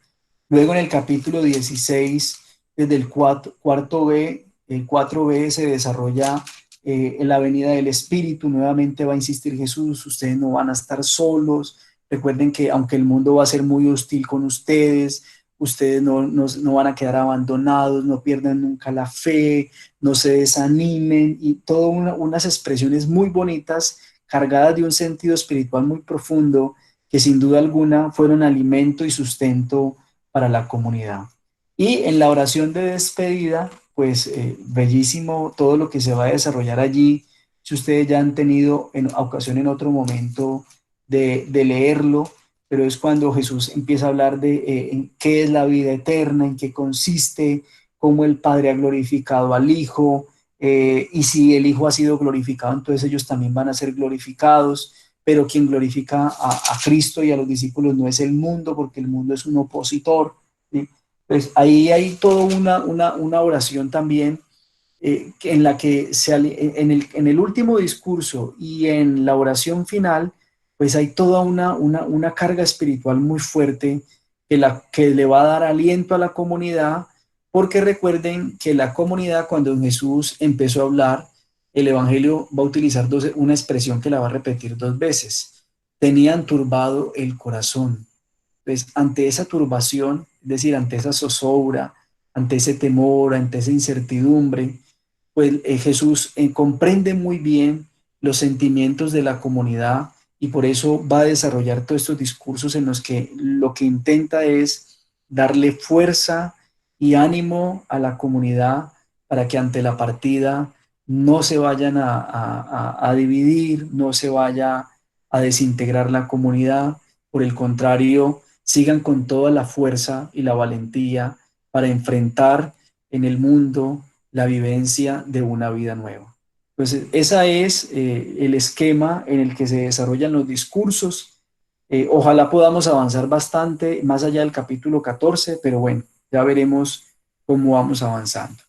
Luego en el capítulo 16, desde el cuarto B, el 4b se desarrolla en la venida del Espíritu. Nuevamente va a insistir Jesús: ustedes no van a estar solos. Recuerden que aunque el mundo va a ser muy hostil con ustedes, ustedes no van a quedar abandonados, no pierdan nunca la fe, no se desanimen, y todas unas expresiones muy bonitas, cargadas de un sentido espiritual muy profundo, que sin duda alguna fueron alimento y sustento para la comunidad. Y en la oración de despedida, pues bellísimo todo lo que se va a desarrollar allí. Si ustedes ya han tenido en ocasión en otro momento de leerlo, pero es cuando Jesús empieza a hablar de en qué es la vida eterna, en qué consiste, cómo el Padre ha glorificado al Hijo, y si el Hijo ha sido glorificado, entonces ellos también van a ser glorificados. Pero quien glorifica a Cristo y a los discípulos no es el mundo, porque el mundo es un opositor, ¿sí? Pues ahí hay toda una oración también en la que en el último discurso y en la oración final, pues hay toda una carga espiritual muy fuerte que le va a dar aliento a la comunidad, porque recuerden que la comunidad, cuando Jesús empezó a hablar, el Evangelio va a utilizar una expresión que la va a repetir 2 veces. Tenían turbado el corazón. Pues ante esa turbación, es decir, ante esa zozobra, ante ese temor, ante esa incertidumbre, pues Jesús comprende muy bien los sentimientos de la comunidad y por eso va a desarrollar todos estos discursos en los que lo que intenta es darle fuerza y ánimo a la comunidad para que ante la partida no se vayan a dividir, no se vaya a desintegrar la comunidad, por el contrario, sigan con toda la fuerza y la valentía para enfrentar en el mundo la vivencia de una vida nueva. Entonces, ese es el esquema en el que se desarrollan los discursos. Ojalá podamos avanzar bastante más allá del capítulo 14, pero bueno, ya veremos cómo vamos avanzando.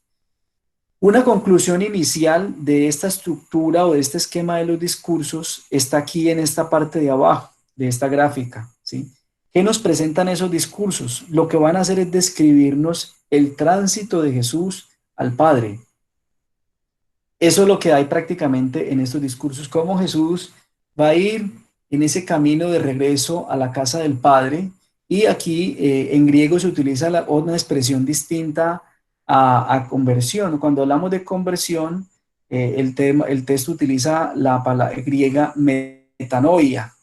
Una conclusión inicial de esta estructura o de este esquema de los discursos está aquí en esta parte de abajo, de esta gráfica, ¿sí? ¿Qué nos presentan esos discursos? Lo que van a hacer es describirnos el tránsito de Jesús al Padre. Eso es lo que hay prácticamente en estos discursos, cómo Jesús va a ir en ese camino de regreso a la casa del Padre, y aquí en griego se utiliza una expresión distinta a conversión. Cuando hablamos de conversión, el texto utiliza la palabra griega metanoia.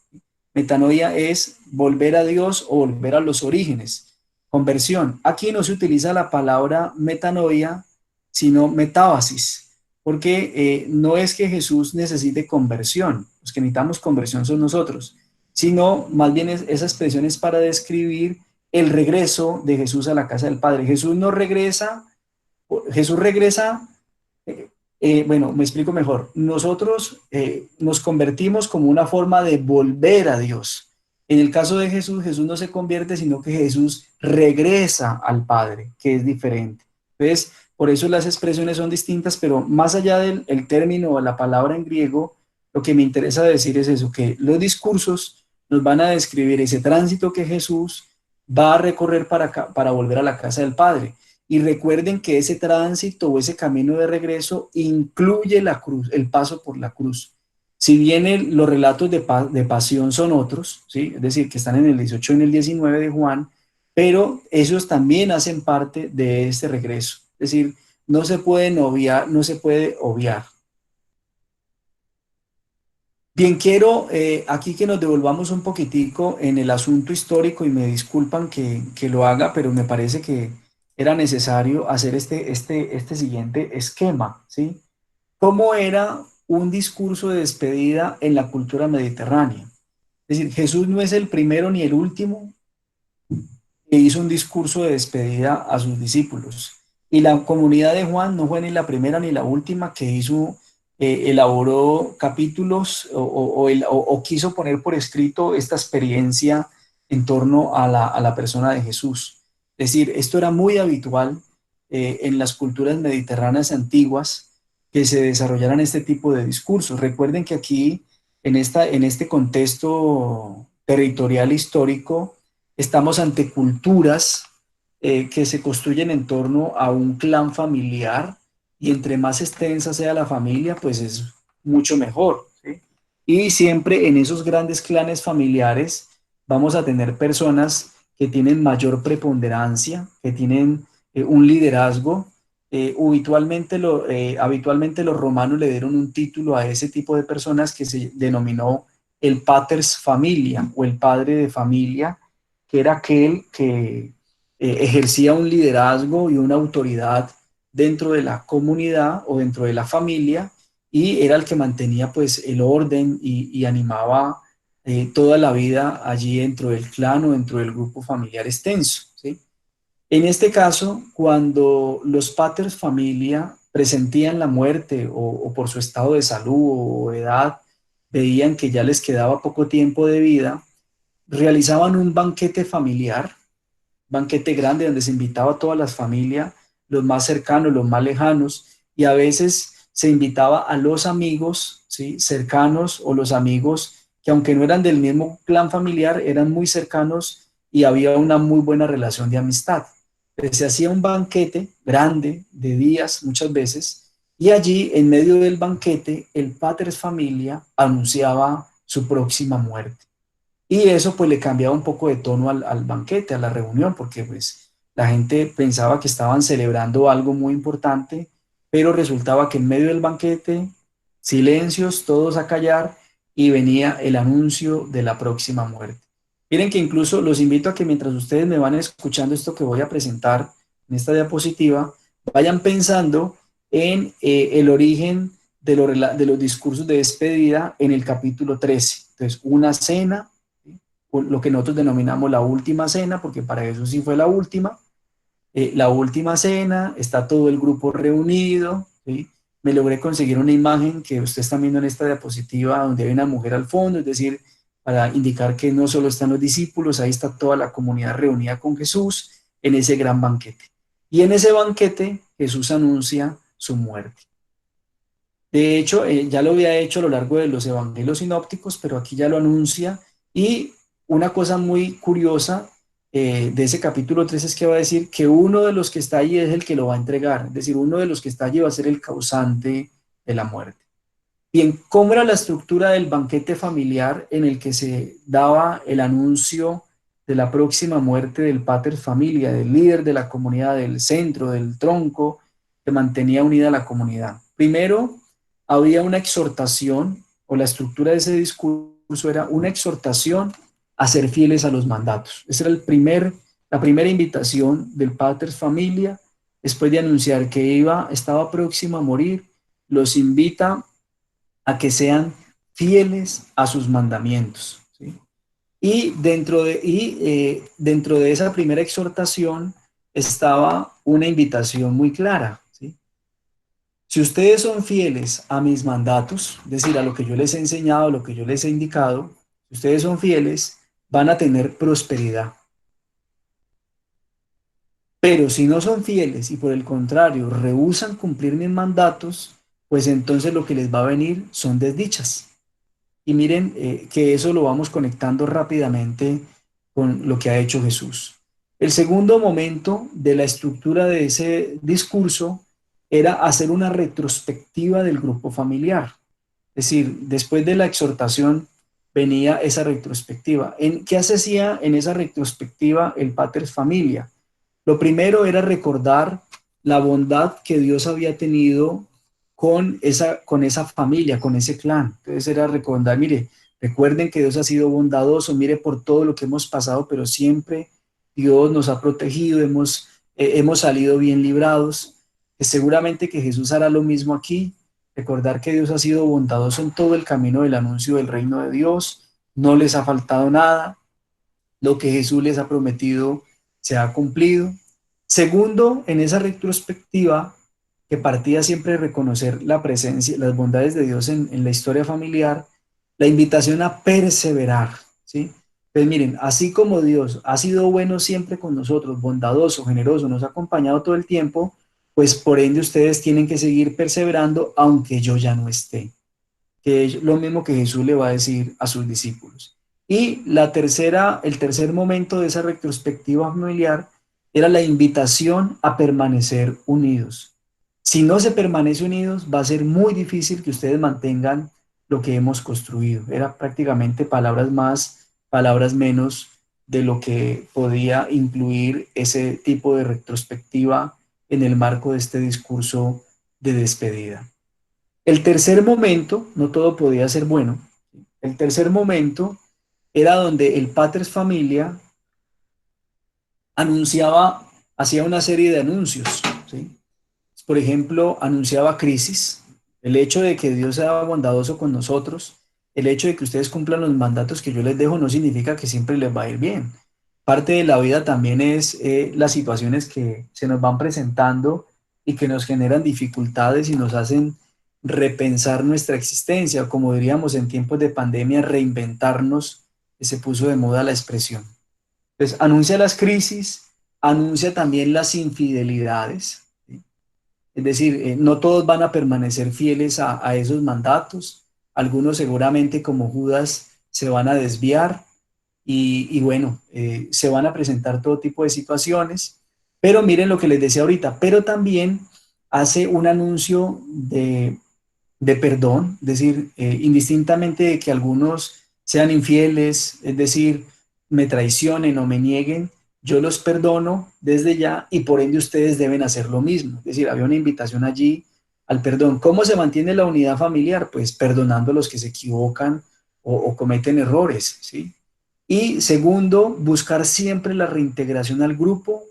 Metanoia es volver a Dios o volver a los orígenes. Conversión. Aquí no se utiliza la palabra metanoia, sino metábasis, porque no es que Jesús necesite conversión, los que necesitamos conversión son nosotros, sino más bien esa expresión es para describir el regreso de Jesús a la casa del Padre. Jesús regresa, bueno, me explico mejor, nosotros nos convertimos como una forma de volver a Dios. En el caso de Jesús, Jesús no se convierte, sino que Jesús regresa al Padre, que es diferente. Entonces, por eso las expresiones son distintas, pero más allá del término o la palabra en griego, lo que me interesa decir es eso, que los discursos nos van a describir ese tránsito que Jesús va a recorrer para volver a la casa del Padre. Y recuerden que ese tránsito o ese camino de regreso incluye la cruz, el paso por la cruz. Si bien los relatos de pasión son otros, ¿sí? Es decir, que están en el 18 y en el 19 de Juan, pero esos también hacen parte de este regreso. Es decir, no se puede obviar. Bien, quiero aquí que nos devolvamos un poquitico en el asunto histórico y me disculpan que lo haga, pero me parece que era necesario hacer este siguiente esquema, ¿sí? ¿Cómo era un discurso de despedida en la cultura mediterránea? Es decir, Jesús no es el primero ni el último que hizo un discurso de despedida a sus discípulos. Y la comunidad de Juan no fue ni la primera ni la última que elaboró capítulos o quiso poner por escrito esta experiencia en torno a la persona de Jesús. Es decir, esto era muy habitual en las culturas mediterráneas antiguas, que se desarrollaran este tipo de discursos. Recuerden que aquí, en este contexto territorial histórico, estamos ante culturas que se construyen en torno a un clan familiar, y entre más extensa sea la familia, pues es mucho mejor, ¿sí? Y siempre en esos grandes clanes familiares vamos a tener personas que tienen mayor preponderancia, que tienen un liderazgo. Habitualmente los romanos le dieron un título a ese tipo de personas que se denominó el paters familia o el padre de familia, que era aquel que ejercía un liderazgo y una autoridad dentro de la comunidad o dentro de la familia, y era el que mantenía pues el orden y animaba toda la vida allí dentro del clan o dentro del grupo familiar extenso, ¿sí? En este caso, cuando los paters familia presentían la muerte o por su estado de salud o edad, veían que ya les quedaba poco tiempo de vida, realizaban un banquete familiar, banquete grande donde se invitaba a todas las familias, los más cercanos, los más lejanos, y a veces se invitaba a los amigos, ¿sí?, cercanos, o los amigos que, aunque no eran del mismo clan familiar, eran muy cercanos y había una muy buena relación de amistad. Entonces, se hacía un banquete grande de días muchas veces, y allí en medio del banquete el pater familia anunciaba su próxima muerte. Y eso pues le cambiaba un poco de tono al banquete, a la reunión, porque pues la gente pensaba que estaban celebrando algo muy importante, pero resultaba que en medio del banquete, silencios, todos a callar, y venía el anuncio de la próxima muerte. Miren que incluso los invito a que, mientras ustedes me van escuchando esto que voy a presentar en esta diapositiva, vayan pensando en el origen de los discursos de despedida en el capítulo 13. Entonces, una cena, lo que nosotros denominamos la última cena, porque para eso sí fue la última cena, está todo el grupo reunido, ¿sí? Me logré conseguir una imagen que ustedes están viendo en esta diapositiva, donde hay una mujer al fondo, es decir, para indicar que no solo están los discípulos, ahí está toda la comunidad reunida con Jesús en ese gran banquete. Y en ese banquete Jesús anuncia su muerte. De hecho, ya lo había hecho a lo largo de los evangelios sinópticos, pero aquí ya lo anuncia. Y una cosa muy curiosa de ese capítulo 3 es que va a decir que uno de los que está allí es el que lo va a entregar, es decir, uno de los que está allí va a ser el causante de la muerte. Bien, ¿cómo era la estructura del banquete familiar en el que se daba el anuncio de la próxima muerte del pater familia, del líder de la comunidad, del centro, del tronco que mantenía unida a la comunidad? Primero, había una exhortación, o la estructura de ese discurso era una exhortación a ser fieles a los mandatos. Esa era la primera invitación del pater familia, después de anunciar que estaba próximo a morir. Los invita a que sean fieles a sus mandamientos, ¿sí? Y dentro de esa primera exhortación estaba una invitación muy clara, ¿sí? Si ustedes son fieles a mis mandatos, es decir, a lo que yo les he enseñado, a lo que yo les he indicado, si ustedes son fieles, van a tener prosperidad. Pero si no son fieles y, por el contrario, rehúsan cumplir mis mandatos, pues entonces lo que les va a venir son desdichas. Y miren que eso lo vamos conectando rápidamente con lo que ha hecho Jesús. El segundo momento de la estructura de ese discurso era hacer una retrospectiva del grupo familiar. Es decir, después de la exhortación venía esa retrospectiva. ¿Qué se hacía en esa retrospectiva el pater familia? Lo primero era recordar la bondad que Dios había tenido con esa familia, con ese clan. Entonces era recordar, mire, recuerden que Dios ha sido bondadoso, mire por todo lo que hemos pasado, pero siempre Dios nos ha protegido, hemos salido bien librados. Seguramente que Jesús hará lo mismo aquí, recordar que Dios ha sido bondadoso en todo el camino del anuncio del reino de Dios, no les ha faltado nada, lo que Jesús les ha prometido se ha cumplido. Segundo, en esa retrospectiva, que partía siempre de reconocer la presencia, las bondades de Dios en la historia familiar, la invitación a perseverar, ¿sí? Pues miren, así como Dios ha sido bueno siempre con nosotros, bondadoso, generoso, nos ha acompañado todo el tiempo, pues por ende ustedes tienen que seguir perseverando aunque yo ya no esté. Que es lo mismo que Jesús le va a decir a sus discípulos. Y el tercer momento de esa retrospectiva familiar era la invitación a permanecer unidos. Si no se permanece unidos, va a ser muy difícil que ustedes mantengan lo que hemos construido. Era prácticamente palabras más, palabras menos de lo que podía incluir ese tipo de retrospectiva en el marco de este discurso de despedida. El tercer momento, no todo podía ser bueno, el tercer momento era donde el pater familia hacía una serie de anuncios, ¿sí? Por ejemplo, anunciaba crisis, el hecho de que Dios sea bondadoso con nosotros, el hecho de que ustedes cumplan los mandatos que yo les dejo no significa que siempre les va a ir bien. Parte de la vida también es las situaciones que se nos van presentando y que nos generan dificultades y nos hacen repensar nuestra existencia, como diríamos en tiempos de pandemia, reinventarnos, que se puso de moda la expresión. Entonces, anuncia las crisis, anuncia también las infidelidades, ¿sí? Es decir, no todos van a permanecer fieles a esos mandatos. Algunos seguramente como Judas se van a desviar y bueno, se van a presentar todo tipo de situaciones. Pero miren lo que les decía ahorita, pero también hace un anuncio de perdón, es decir, indistintamente de que algunos sean infieles, es decir, me traicionen o me nieguen, yo los perdono desde ya y por ende ustedes deben hacer lo mismo. Es decir, había una invitación allí al perdón. ¿Cómo se mantiene la unidad familiar? Pues perdonando a los que se equivocan o cometen errores, ¿sí? Y segundo, buscar siempre la reintegración al grupo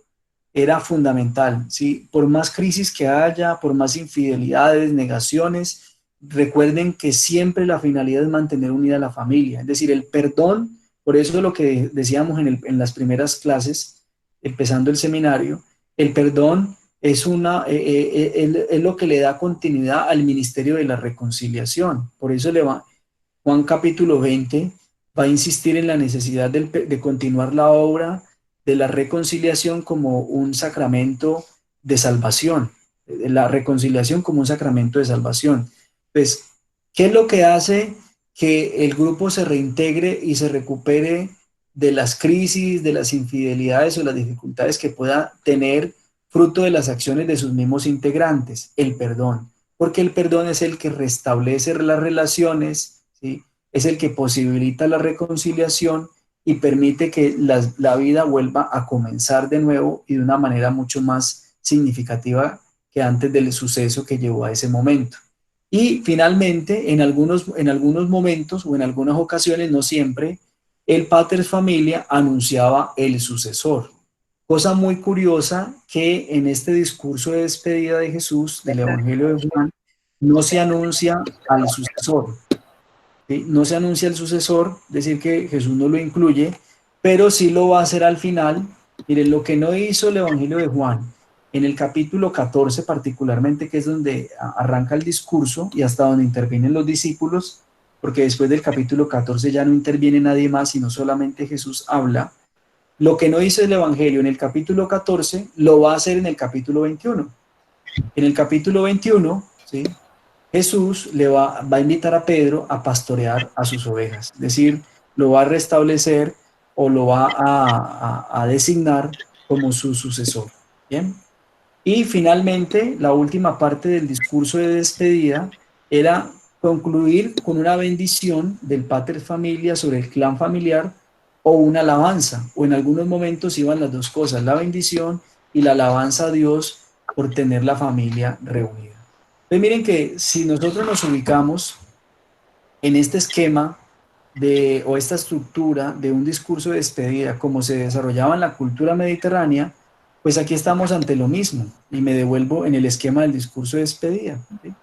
era fundamental, ¿sí? Por más crisis que haya, por más infidelidades, negaciones, recuerden que siempre la finalidad es mantener unida a la familia, es decir, el perdón, por eso lo que decíamos en las primeras clases, empezando el seminario, el perdón es lo que le da continuidad al ministerio de la reconciliación. Por eso Juan capítulo 20 va a insistir en la necesidad de continuar la obra de la reconciliación como un sacramento de salvación, la reconciliación como un sacramento de salvación. Pues, ¿qué es lo que hace que el grupo se reintegre y se recupere de las crisis, de las infidelidades o las dificultades que pueda tener fruto de las acciones de sus mismos integrantes? El perdón, porque el perdón es el que restablece las relaciones, ¿sí? Es el que posibilita la reconciliación y permite que la vida vuelva a comenzar de nuevo y de una manera mucho más significativa que antes del suceso que llevó a ese momento. Y finalmente, en algunos momentos o en algunas ocasiones, no siempre, el pater familia anunciaba el sucesor. Cosa muy curiosa que en este discurso de despedida de Jesús del Evangelio de Juan no se anuncia al sucesor. ¿Sí? No se anuncia el sucesor, es decir, que Jesús no lo incluye, pero sí lo va a hacer al final. Miren, lo que no hizo el Evangelio de Juan, en el capítulo 14 particularmente, que es donde arranca el discurso y hasta donde intervienen los discípulos, porque después del capítulo 14 ya no interviene nadie más, sino solamente Jesús habla. Lo que no hizo el Evangelio en el capítulo 14, lo va a hacer en el capítulo 21. En el capítulo 21, ¿sí? Jesús va a invitar a Pedro a pastorear a sus ovejas, es decir, lo va a restablecer o lo va a designar como su sucesor. ¿Bien? Y finalmente, la última parte del discurso de despedida era concluir con una bendición del pater familia sobre el clan familiar o una alabanza, o en algunos momentos iban las dos cosas, la bendición y la alabanza a Dios por tener la familia reunida. Entonces miren que si nosotros nos ubicamos en este esquema o esta estructura de un discurso de despedida como se desarrollaba en la cultura mediterránea, pues aquí estamos ante lo mismo y me devuelvo en el esquema del discurso de despedida, ¿sí?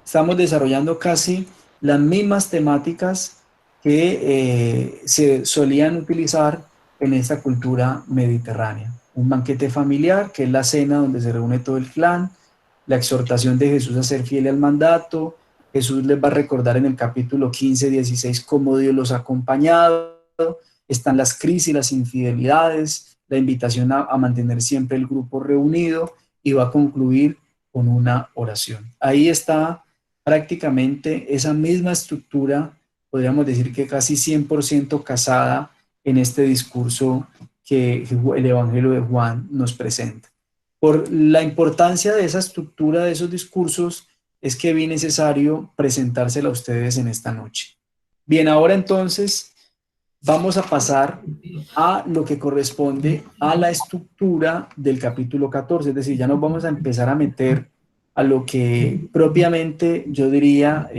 Estamos desarrollando casi las mismas temáticas que se solían utilizar en esta cultura mediterránea. Un banquete familiar, que es la cena donde se reúne todo el clan, la exhortación de Jesús a ser fiel al mandato. Jesús les va a recordar en el capítulo 15, 16 cómo Dios los ha acompañado. Están las crisis, las infidelidades, la invitación a mantener siempre el grupo reunido y va a concluir con una oración. Ahí está prácticamente esa misma estructura, podríamos decir que casi 100% casada en este discurso que el Evangelio de Juan nos presenta. Por la importancia de esa estructura, de esos discursos, es que vi necesario presentársela a ustedes en esta noche. Bien, ahora entonces vamos a pasar a lo que corresponde a la estructura del capítulo 14, es decir, ya nos vamos a empezar a meter a lo que propiamente yo diría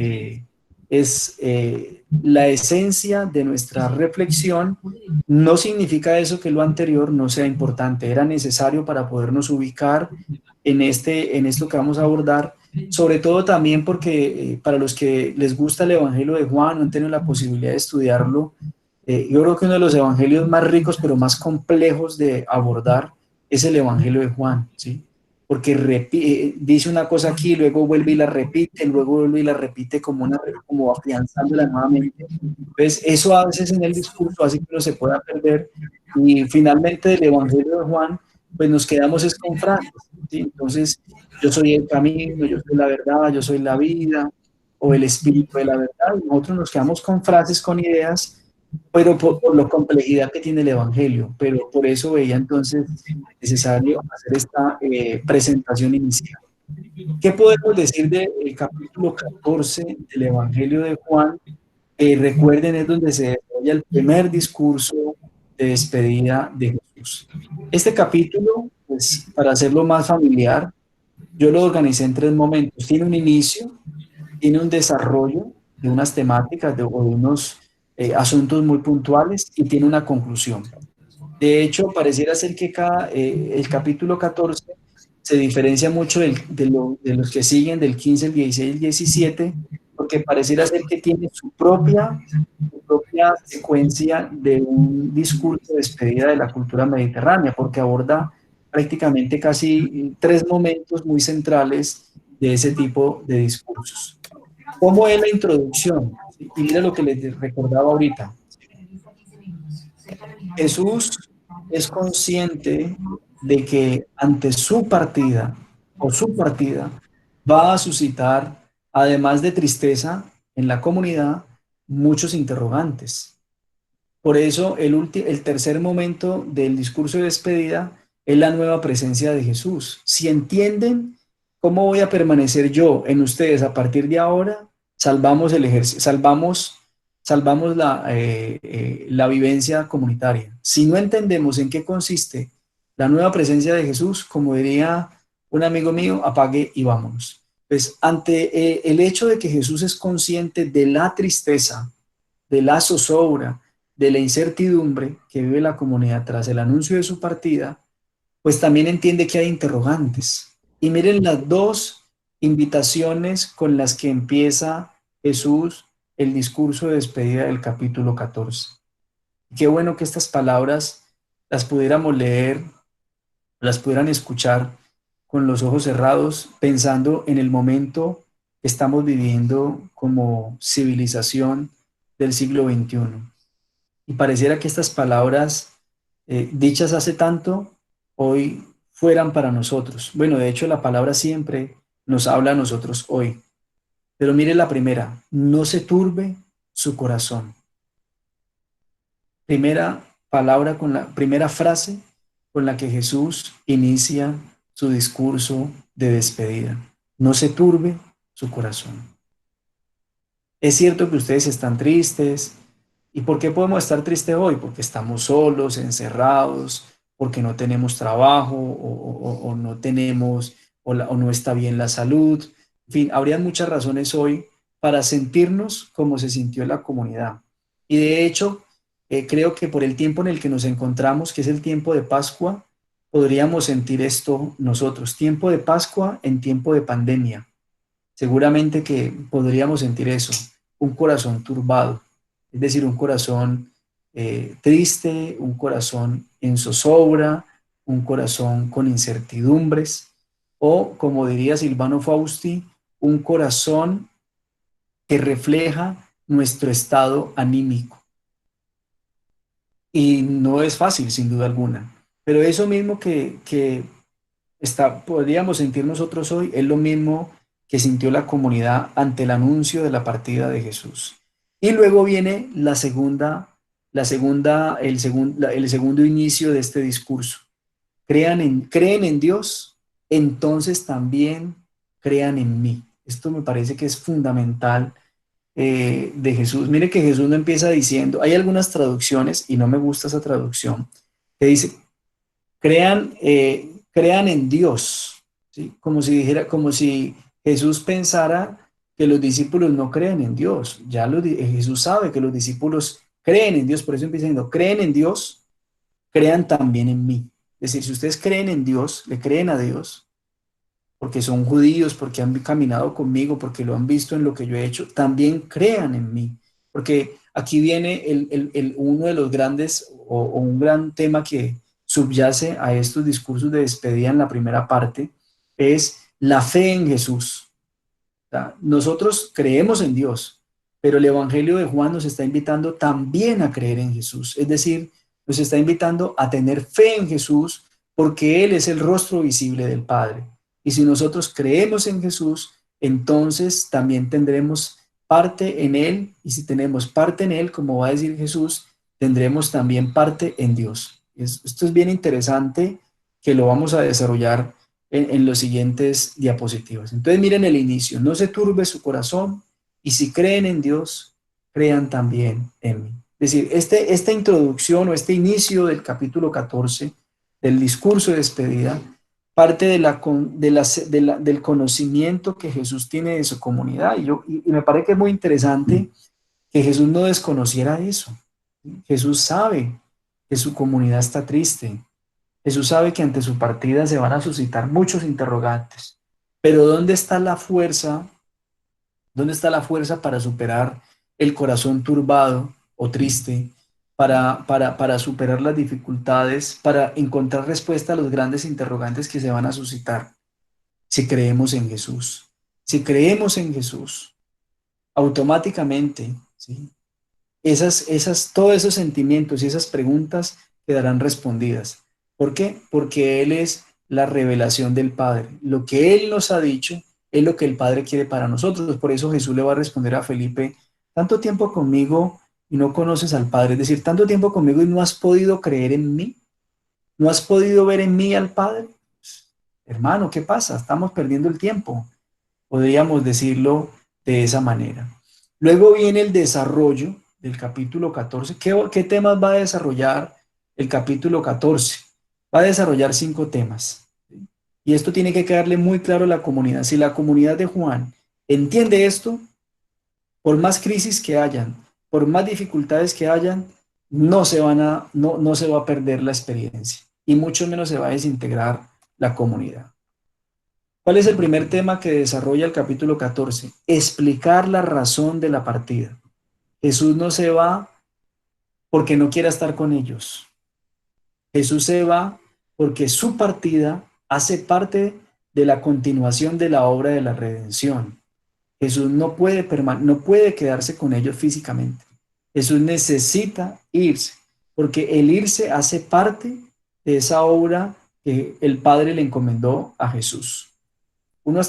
es la esencia de nuestra reflexión. No significa eso que lo anterior no sea importante, era necesario para podernos ubicar en esto que vamos a abordar, sobre todo también porque para los que les gusta el Evangelio de Juan, no han tenido la posibilidad de estudiarlo, yo creo que uno de los evangelios más ricos pero más complejos de abordar es el Evangelio de Juan, ¿sí? Porque dice una cosa aquí, luego vuelve y la repite, luego vuelve y la repite como afianzándola nuevamente. Entonces, eso a veces en el discurso hace que uno se pueda perder. Y finalmente del Evangelio de Juan, pues nos quedamos es con frases, ¿sí? Entonces, yo soy el camino, yo soy la verdad, yo soy la vida, o el espíritu de la verdad, y nosotros nos quedamos con frases, con ideas, pero por la complejidad que tiene el Evangelio, pero por eso veía entonces necesario hacer esta presentación inicial. ¿Qué podemos decir del capítulo 14 del Evangelio de Juan? Recuerden, es donde se desarrolla el primer discurso de despedida de Jesús. Este capítulo, pues, para hacerlo más familiar, yo lo organicé en 3 momentos. Tiene un inicio, tiene un desarrollo de unas temáticas o de unos asuntos muy puntuales y tiene una conclusión. De hecho, pareciera ser que el capítulo 14 se diferencia mucho de los que siguen, del 15, el 16, el 17, porque pareciera ser que tiene su propia secuencia de un discurso de despedida de la cultura mediterránea, porque aborda prácticamente casi 3 momentos muy centrales de ese tipo de discursos. ¿Cómo es la introducción? Y mira lo que les recordaba ahorita. Jesús es consciente de que ante su partida o su partida va a suscitar, además de tristeza en la comunidad, muchos interrogantes. Por eso el tercer momento del discurso de despedida es la nueva presencia de Jesús. Si entienden cómo voy a permanecer yo en ustedes a partir de ahora, salvamos el ejército, salvamos la vivencia comunitaria. Si no entendemos en qué consiste la nueva presencia de Jesús, como diría un amigo mío, apague y vámonos. Pues ante el hecho de que Jesús es consciente de la tristeza, de la zozobra, de la incertidumbre que vive la comunidad tras el anuncio de su partida, pues también entiende que hay interrogantes. Y miren las 2 invitaciones con las que empieza Jesús el discurso de despedida del capítulo 14. Qué bueno que estas palabras las pudiéramos leer, las pudieran escuchar con los ojos cerrados, pensando en el momento que estamos viviendo como civilización del siglo XXI. Y pareciera que estas palabras, dichas hace tanto, hoy fueran para nosotros. Bueno, de hecho la palabra siempre nos habla a nosotros hoy. Pero mire la primera: no se turbe su corazón. Primera palabra, con la primera frase con la que Jesús inicia su discurso de despedida. No se turbe su corazón. Es cierto que ustedes están tristes. ¿Y por qué podemos estar tristes hoy? Porque estamos solos, encerrados, porque no tenemos trabajo o no tenemos o no está bien la salud. En fin, habría muchas razones hoy para sentirnos como se sintió la comunidad. Y de hecho, creo que por el tiempo en el que nos encontramos, que es el tiempo de Pascua, podríamos sentir esto nosotros. Tiempo de Pascua en tiempo de pandemia. Seguramente que podríamos sentir eso, un corazón turbado, es decir, un corazón triste, un corazón en zozobra, un corazón con incertidumbres, o como diría Silvano Fausti, un corazón que refleja nuestro estado anímico. Y no es fácil, sin duda alguna, pero eso mismo que podríamos sentir nosotros hoy es lo mismo que sintió la comunidad ante el anuncio de la partida de Jesús. Y luego viene el segundo inicio de este discurso. Creen en Dios, entonces también crean en mí. Esto me parece que es fundamental de Jesús. Mire que Jesús no empieza diciendo, hay algunas traducciones, y no me gusta esa traducción, que dice, crean en Dios, ¿sí? Como si Jesús pensara que los discípulos no creen en Dios. Jesús sabe que los discípulos creen en Dios, por eso empieza diciendo, creen en Dios, crean también en mí. Es decir, si ustedes creen en Dios, le creen a Dios, porque son judíos, porque han caminado conmigo, porque lo han visto en lo que yo he hecho, también crean en mí. Porque aquí viene uno de los grandes, o un gran tema que subyace a estos discursos de despedida en la primera parte, es la fe en Jesús. O sea, nosotros creemos en Dios, pero el Evangelio de Juan nos está invitando también a creer en Jesús. Es decir, nos está invitando a tener fe en Jesús porque Él es el rostro visible del Padre. Y si nosotros creemos en Jesús, entonces también tendremos parte en Él, y si tenemos parte en Él, como va a decir Jesús, tendremos también parte en Dios. Esto es bien interesante, que lo vamos a desarrollar en los siguientes diapositivas. Entonces miren el inicio: no se turbe su corazón, y si creen en Dios, crean también en mí. Es decir, esta introducción o este inicio del capítulo 14, del discurso de despedida, parte del conocimiento que Jesús tiene de su comunidad. Y me parece que es muy interesante que Jesús no desconociera eso. Jesús sabe que su comunidad está triste. Jesús sabe que ante su partida se van a suscitar muchos interrogantes. Pero ¿dónde está la fuerza? ¿Dónde está la fuerza para superar el corazón turbado o triste, para superar las dificultades, para encontrar respuesta a los grandes interrogantes que se van a suscitar? Si creemos en Jesús. Si creemos en Jesús, automáticamente, ¿sí?, todos esos sentimientos y esas preguntas quedarán respondidas. ¿Por qué? Porque Él es la revelación del Padre. Lo que Él nos ha dicho es lo que el Padre quiere para nosotros. Por eso Jesús le va a responder a Felipe: tanto tiempo conmigo y no conoces al Padre. Es decir, tanto tiempo conmigo y no has podido creer en mí. ¿No has podido ver en mí al Padre? Hermano, ¿qué pasa? Estamos perdiendo el tiempo. Podríamos decirlo de esa manera. Luego viene el desarrollo del capítulo 14. ¿Qué temas va a desarrollar el capítulo 14? Va a desarrollar 5 temas. Y esto tiene que quedarle muy claro a la comunidad. Si la comunidad de Juan entiende esto, por más crisis que hayan, por más dificultades que hayan, no se va a perder la experiencia, y mucho menos se va a desintegrar la comunidad. ¿Cuál es el primer tema que desarrolla el capítulo 14? Explicar la razón de la partida. Jesús no se va porque no quiera estar con ellos. Jesús se va porque su partida hace parte de la continuación de la obra de la redención. Jesús no puede quedarse con ellos físicamente. Jesús necesita irse, porque el irse hace parte de esa obra que el Padre le encomendó a Jesús. Uno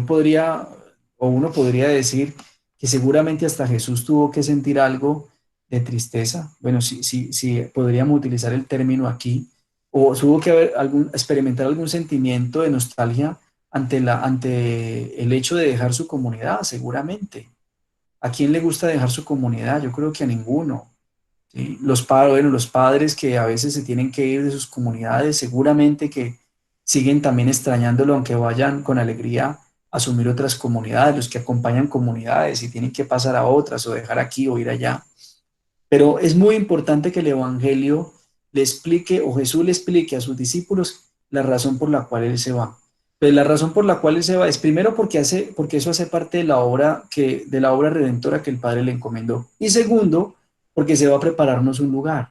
podría decir que seguramente hasta Jesús tuvo que sentir algo de tristeza. Bueno, sí, podríamos utilizar el término aquí, o tuvo que experimentar algún sentimiento de nostalgia ante el hecho de dejar su comunidad, seguramente. ¿A quién le gusta dejar su comunidad? Yo creo que a ninguno, ¿sí? Los padres que a veces se tienen que ir de sus comunidades, seguramente que siguen también extrañándolo, aunque vayan con alegría a asumir otras comunidades. Los que acompañan comunidades y tienen que pasar a otras, o dejar aquí o ir allá. Pero es muy importante que el Evangelio le explique, o Jesús le explique a sus discípulos, la razón por la cual Él se va. Pues la razón por la cual Él se va es primero porque eso hace parte de la obra redentora que el Padre le encomendó. Y segundo, porque se va a prepararnos un lugar.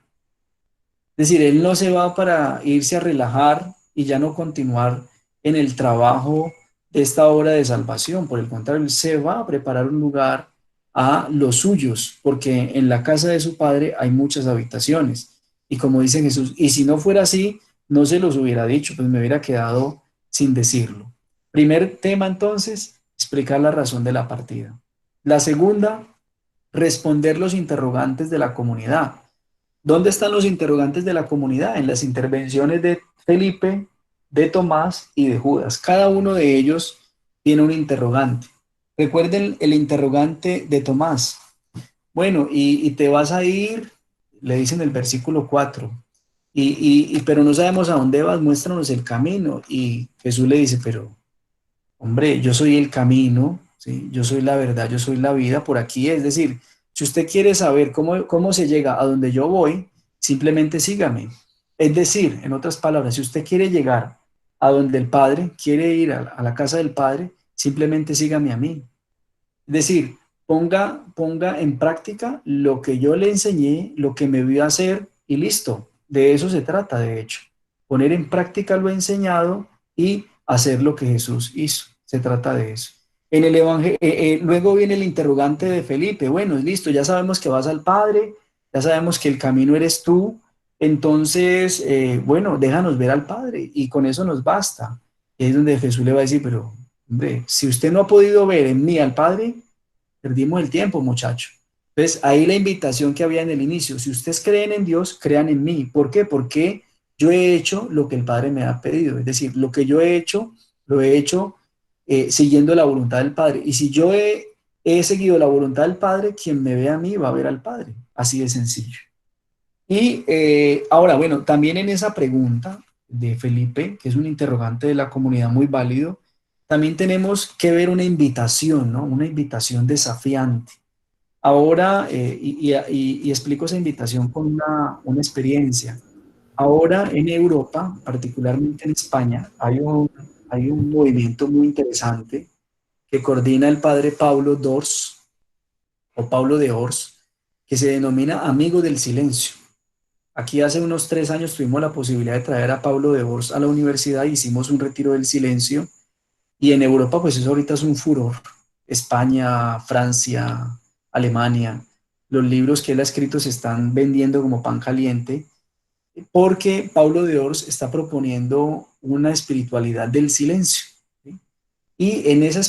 Es decir, Él no se va para irse a relajar y ya no continuar en el trabajo de esta obra de salvación. Por el contrario, Él se va a preparar un lugar a los suyos, porque en la casa de su Padre hay muchas habitaciones. Y como dice Jesús, y si no fuera así, no se los hubiera dicho, pues me hubiera quedado sin decirlo. Primer tema, entonces, explicar la razón de la partida. La segunda, responder los interrogantes de la comunidad. ¿Dónde están los interrogantes de la comunidad? En las intervenciones de Felipe, de Tomás y de Judas. Cada uno de ellos tiene un interrogante. Recuerden el interrogante de Tomás. Bueno, y te vas a ir, le dicen el versículo 4, pero no sabemos a dónde vas, muéstranos el camino. Y Jesús le dice: pero, hombre, yo soy el camino, ¿sí? Yo soy la verdad, yo soy la vida, por aquí. Es decir, si usted quiere saber cómo se llega a donde yo voy, simplemente sígame. Es decir, en otras palabras, si usted quiere llegar a donde el Padre, quiere ir a la casa del Padre, simplemente sígame a mí. Es decir, ponga en práctica lo que yo le enseñé, lo que me vio hacer, y listo. De eso se trata, de hecho. Poner en práctica lo enseñado y hacer lo que Jesús hizo. Se trata de eso. En el evangelio, luego viene el interrogante de Felipe. Bueno, listo, ya sabemos que vas al Padre, ya sabemos que el camino eres tú, Entonces, bueno, déjanos ver al Padre y con eso nos basta. Y es donde Jesús le va a decir, pero, hombre, si usted no ha podido ver en mí al Padre, perdimos el tiempo, muchacho. Entonces, ahí la invitación que había en el inicio, si ustedes creen en Dios, crean en mí. ¿Por qué? Porque yo he hecho lo que el Padre me ha pedido. Es decir, lo que yo he hecho, lo he hecho siguiendo la voluntad del Padre. Y si yo he seguido la voluntad del Padre, quien me ve a mí va a ver al Padre. Así de sencillo. Y ahora, bueno, también en esa pregunta de Felipe, que es un interrogante de la comunidad muy válido, también tenemos que ver una invitación, ¿no? Una invitación desafiante. Ahora, y explico esa invitación con una experiencia. Ahora en Europa, particularmente en España, hay un movimiento muy interesante que coordina el padre Pablo Dors, o Pablo de Ors, que se denomina Amigo del Silencio. Aquí hace unos 3 años tuvimos la posibilidad de traer a Pablo de Ors a la universidad, hicimos un retiro del silencio y en Europa pues eso ahorita es un furor. España, Francia, Alemania, los libros que él ha escrito se están vendiendo como pan caliente porque Pablo de Ors está proponiendo una espiritualidad del silencio. ¿Sí? Y en esa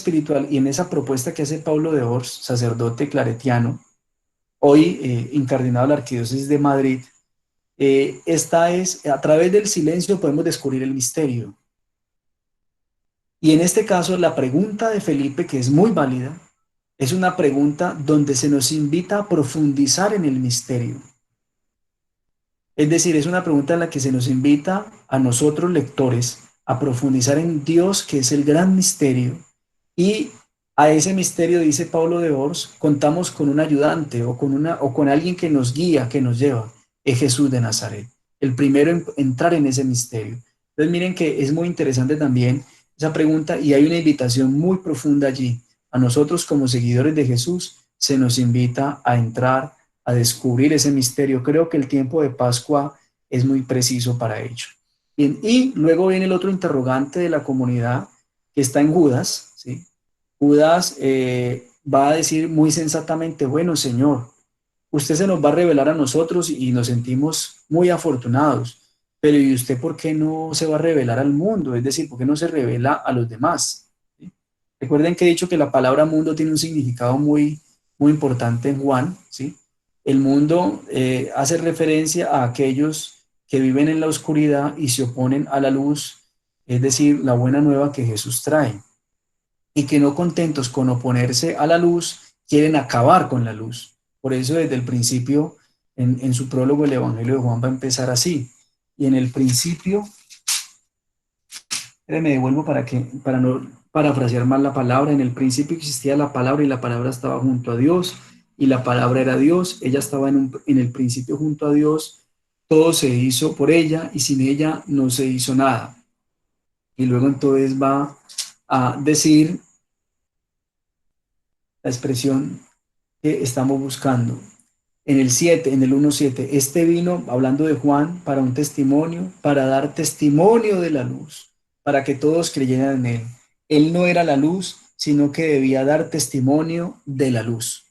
y en esa propuesta que hace Pablo de Ors, sacerdote claretiano, hoy incardinado a la Arquidiócesis de Madrid, esta es, a través del silencio podemos descubrir el misterio. Y en este caso, la pregunta de Felipe, que es muy válida, es una pregunta donde se nos invita a profundizar en el misterio. Es decir, es una pregunta en la que se nos invita a nosotros lectores a profundizar en Dios, que es el gran misterio, y a ese misterio, dice Pablo de Ors, contamos con un ayudante o con alguien que nos guía, que nos lleva, es Jesús de Nazaret, el primero en entrar en ese misterio. Entonces miren que es muy interesante también esa pregunta y hay una invitación muy profunda allí. A nosotros como seguidores de Jesús se nos invita a entrar a descubrir ese misterio. Creo que el tiempo de Pascua es muy preciso para ello. Bien, y luego viene el otro interrogante de la comunidad que está en Judas, ¿sí? Judas va a decir muy sensatamente, bueno, Señor, usted se nos va a revelar a nosotros y nos sentimos muy afortunados, pero ¿y usted por qué no se va a revelar al mundo? Es decir, ¿por qué no se revela a los demás? ¿Sí? Recuerden que he dicho que la palabra mundo tiene un significado muy, muy importante en Juan, ¿sí? El mundo hace referencia a aquellos que viven en la oscuridad y se oponen a la luz, es decir, la buena nueva que Jesús trae, y que no contentos con oponerse a la luz, quieren acabar con la luz. Por eso desde el principio, en su prólogo, el Evangelio de Juan va a empezar así. Y en el principio, me devuelvo para no parafrasear mal la palabra, en el principio existía la palabra y la palabra estaba junto a Dios y la palabra era Dios, ella estaba en el principio junto a Dios, todo se hizo por ella y sin ella no se hizo nada. Y luego entonces va a decir la expresión que estamos buscando. En el 7, en el 1:7, este vino, hablando de Juan, para un testimonio, para dar testimonio de la luz, para que todos creyeran en él. Él no era la luz, sino que debía dar testimonio de la luz.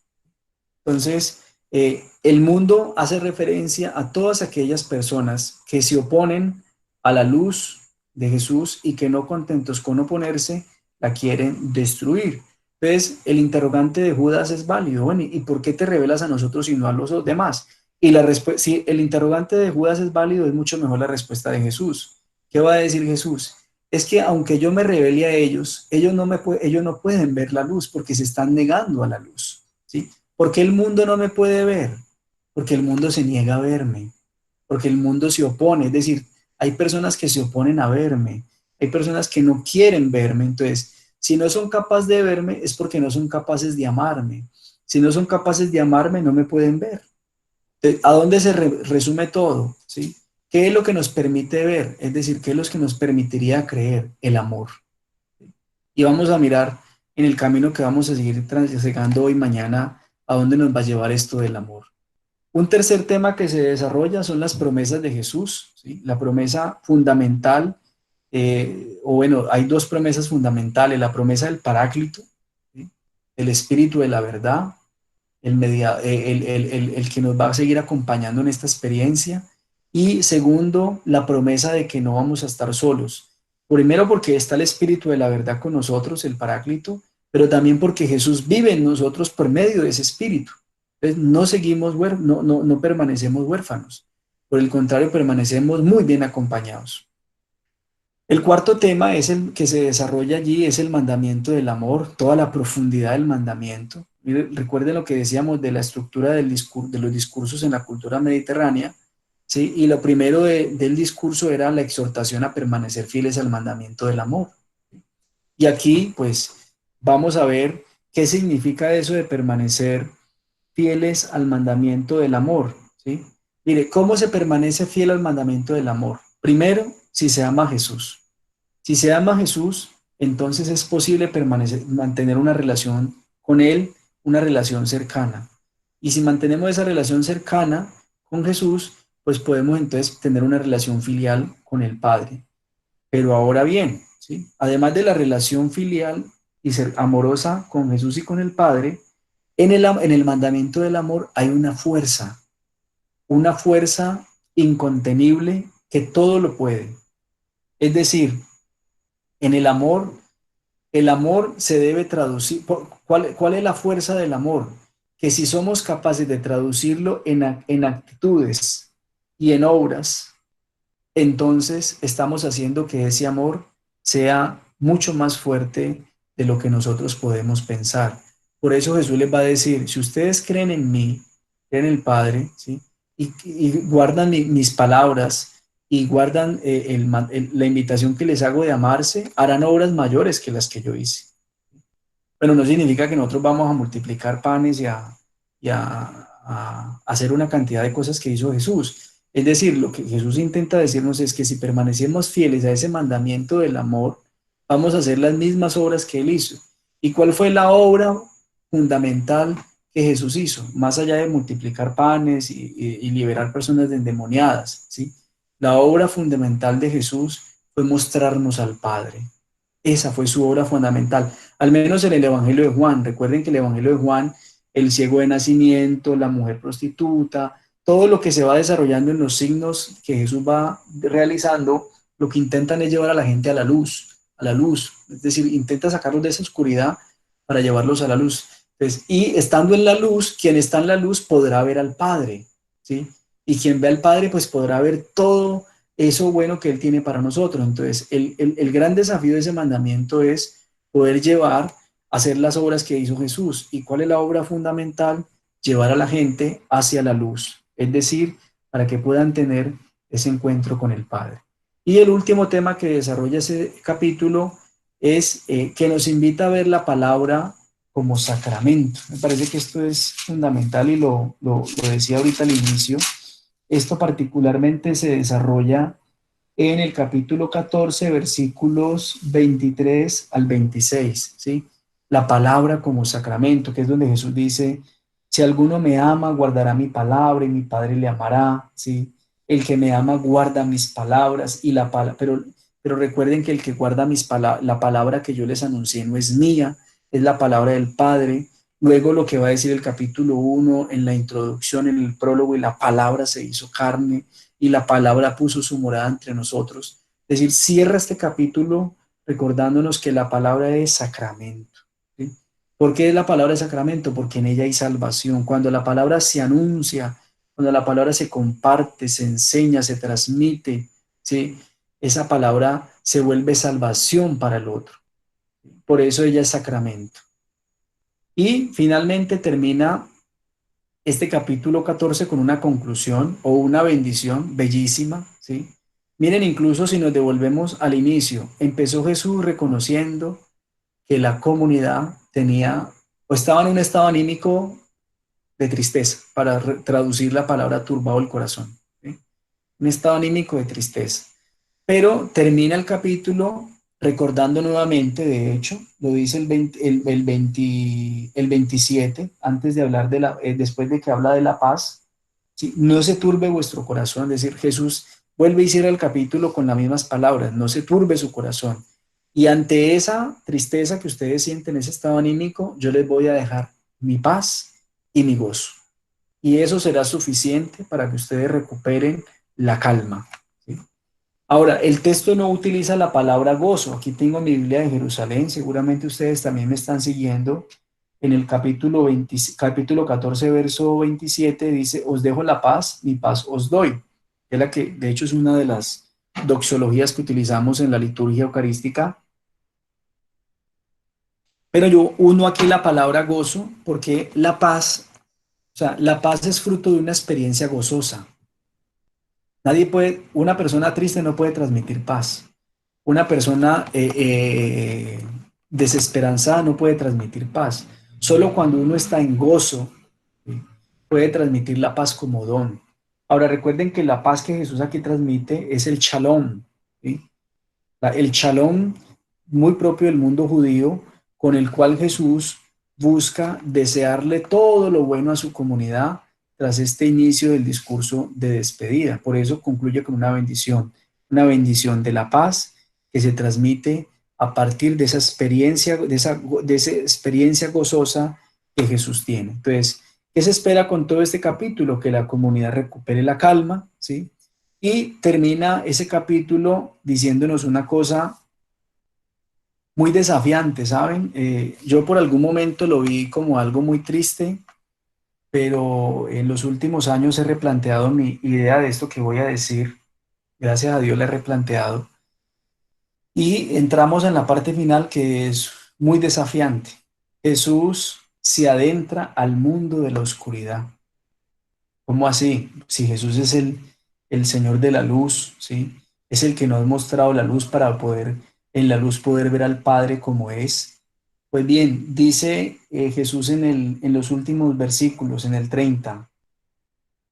Entonces, el mundo hace referencia a todas aquellas personas que se oponen a la luz de Jesús y que no contentos con oponerse, la quieren destruir. Entonces, el interrogante de Judas es válido. Bueno, ¿y por qué te revelas a nosotros y no a los demás? Y la respuesta, si el interrogante de Judas es válido, es mucho mejor la respuesta de Jesús. ¿Qué va a decir Jesús? Es que aunque yo me revele a ellos, ellos no pueden ver la luz porque se están negando a la luz, ¿sí? ¿Por qué el mundo no me puede ver? Porque el mundo se niega a verme, porque el mundo se opone, es decir, hay personas que se oponen a verme, hay personas que no quieren verme, entonces, si no son capaces de verme es porque no son capaces de amarme, si no son capaces de amarme no me pueden ver. Entonces, ¿a dónde se resume todo? ¿Sí? ¿Qué es lo que nos permite ver? Es decir, ¿qué es lo que nos permitiría creer? El amor. Y vamos a mirar en el camino que vamos a seguir transitando hoy, mañana, a dónde nos va a llevar esto del amor. Un tercer tema que se desarrolla son las promesas de Jesús, ¿sí? La promesa fundamental, o bueno, hay dos promesas fundamentales, la promesa del Paráclito, ¿sí? El Espíritu de la verdad, el que nos va a seguir acompañando en esta experiencia, Y segundo, la promesa de que no vamos a estar solos. Primero porque está el Espíritu de la verdad con nosotros, el Paráclito, pero también porque Jesús vive en nosotros por medio de ese Espíritu. Entonces no seguimos, no permanecemos huérfanos. Por el contrario, permanecemos muy bien acompañados. El cuarto tema es el que se desarrolla allí, es el mandamiento del amor, toda la profundidad del mandamiento. Recuerden lo que decíamos de la estructura de los discursos en la cultura mediterránea, ¿sí? Y lo primero del discurso era la exhortación a permanecer fieles al mandamiento del amor. Y aquí, pues, vamos a ver qué significa eso de permanecer fieles al mandamiento del amor, ¿sí? Mire, ¿cómo se permanece fiel al mandamiento del amor? Primero, si se ama a Jesús. Si se ama a Jesús, entonces es posible mantener una relación con Él, una relación cercana. Y si mantenemos esa relación cercana con Jesús, pues podemos entonces tener una relación filial con el Padre. Pero ahora bien, ¿sí? Además de la relación filial y ser amorosa con Jesús y con el Padre, en el mandamiento del amor hay una fuerza incontenible que todo lo puede. Es decir, en el amor se debe traducir. ¿Cuál es la fuerza del amor? Que si somos capaces de traducirlo en actitudes y en obras, entonces estamos haciendo que ese amor sea mucho más fuerte de lo que nosotros podemos pensar. Por eso Jesús les va a decir, si ustedes creen en mí, creen en el Padre, ¿sí? Y guardan mis palabras y guardan la invitación que les hago de amarse, harán obras mayores que las que yo hice. Pero no significa que nosotros vamos a multiplicar panes a hacer una cantidad de cosas que hizo Jesús. Es decir, lo que Jesús intenta decirnos es que si permanecemos fieles a ese mandamiento del amor, vamos a hacer las mismas obras que Él hizo. ¿Y cuál fue la obra fundamental que Jesús hizo? Más allá de multiplicar panes y liberar personas endemoniadas, ¿sí? La obra fundamental de Jesús fue mostrarnos al Padre. Esa fue su obra fundamental, al menos en el Evangelio de Juan. Recuerden que el Evangelio de Juan, el ciego de nacimiento, la mujer prostituta, todo lo que se va desarrollando en los signos que Jesús va realizando, lo que intentan es llevar a la gente a la luz, es decir, intenta sacarlos de esa oscuridad para llevarlos a la luz. Entonces, y estando en la luz, quien está en la luz podrá ver al Padre, ¿sí? Y quien ve al Padre, pues podrá ver todo eso bueno que Él tiene para nosotros. Entonces, el gran desafío de ese mandamiento es poder llevar, hacer las obras que hizo Jesús. ¿Y cuál es la obra fundamental? Llevar a la gente hacia la luz, es decir, para que puedan tener ese encuentro con el Padre. Y el último tema que desarrolla ese capítulo es que nos invita a ver la palabra como sacramento. Me parece que esto es fundamental y lo decía ahorita al inicio. Esto particularmente se desarrolla en el capítulo 14, versículos 23 al 26, ¿sí? La palabra como sacramento, que es donde Jesús dice, si alguno me ama, guardará mi palabra y mi Padre le amará, ¿sí? El que me ama guarda mis palabras y la palabra, pero recuerden que el que guarda la palabra que yo les anuncié no es mía, es la palabra del Padre. Luego lo que va a decir el capítulo 1 en la introducción, en el prólogo, y la palabra se hizo carne y la palabra puso su morada entre nosotros. Es decir, cierra este capítulo recordándonos que la palabra es sacramento, ¿sí? ¿Por qué es la palabra sacramento? Porque en ella hay salvación. Cuando la palabra se anuncia, cuando la palabra se comparte, se enseña, se transmite, ¿sí? Esa palabra se vuelve salvación para el otro. Por eso ella es sacramento. Y finalmente termina este capítulo 14 con una conclusión o una bendición bellísima, ¿sí? Miren, incluso si nos devolvemos al inicio, empezó Jesús reconociendo que la comunidad tenía o estaba en un estado anímico de tristeza, para traducir la palabra turbado el corazón, ¿sí? Un estado anímico de tristeza. Pero termina el capítulo recordando nuevamente, de hecho, lo dice el 27, antes de hablar después de que habla de la paz, ¿sí? No se turbe vuestro corazón, es decir, Jesús vuelve y cierra el capítulo con las mismas palabras, no se turbe su corazón. Y ante esa tristeza que ustedes sienten, ese estado anímico, yo les voy a dejar mi paz y mi gozo. Y eso será suficiente para que ustedes recuperen la calma. ¿Sí? Ahora, el texto no utiliza la palabra gozo. Aquí tengo mi Biblia de Jerusalén, seguramente ustedes también me están siguiendo. En el capítulo 14, verso 27, dice, os dejo la paz, mi paz os doy. Es la que, de hecho, es una de las doxologías que utilizamos en la liturgia eucarística. Pero yo uno aquí la palabra gozo porque la paz, o sea, la paz es fruto de una experiencia gozosa. Una persona triste no puede transmitir paz. Una persona desesperanzada no puede transmitir paz. Solo cuando uno está en gozo, ¿sí? Puede transmitir la paz como don. Ahora recuerden que la paz que Jesús aquí transmite es el shalom, ¿sí? El shalom muy propio del mundo judío, con el cual Jesús busca desearle todo lo bueno a su comunidad tras este inicio del discurso de despedida. Por eso concluye con una bendición de la paz que se transmite a partir de esa experiencia, de esa experiencia gozosa que Jesús tiene. Entonces, ¿qué se espera con todo este capítulo? Que la comunidad recupere la calma, ¿sí? Y termina ese capítulo diciéndonos una cosa muy desafiante, ¿saben? Yo por algún momento lo vi como algo muy triste, pero en los últimos años he replanteado mi idea de esto que voy a decir. Gracias a Dios la he replanteado. Y entramos en la parte final que es muy desafiante. Jesús se adentra al mundo de la oscuridad. ¿Cómo así? Si Jesús es el Señor de la luz, ¿sí? Es el que nos ha mostrado la luz para poder, en la luz poder ver al Padre como es. Pues bien, dice Jesús en los últimos versículos, en el 30,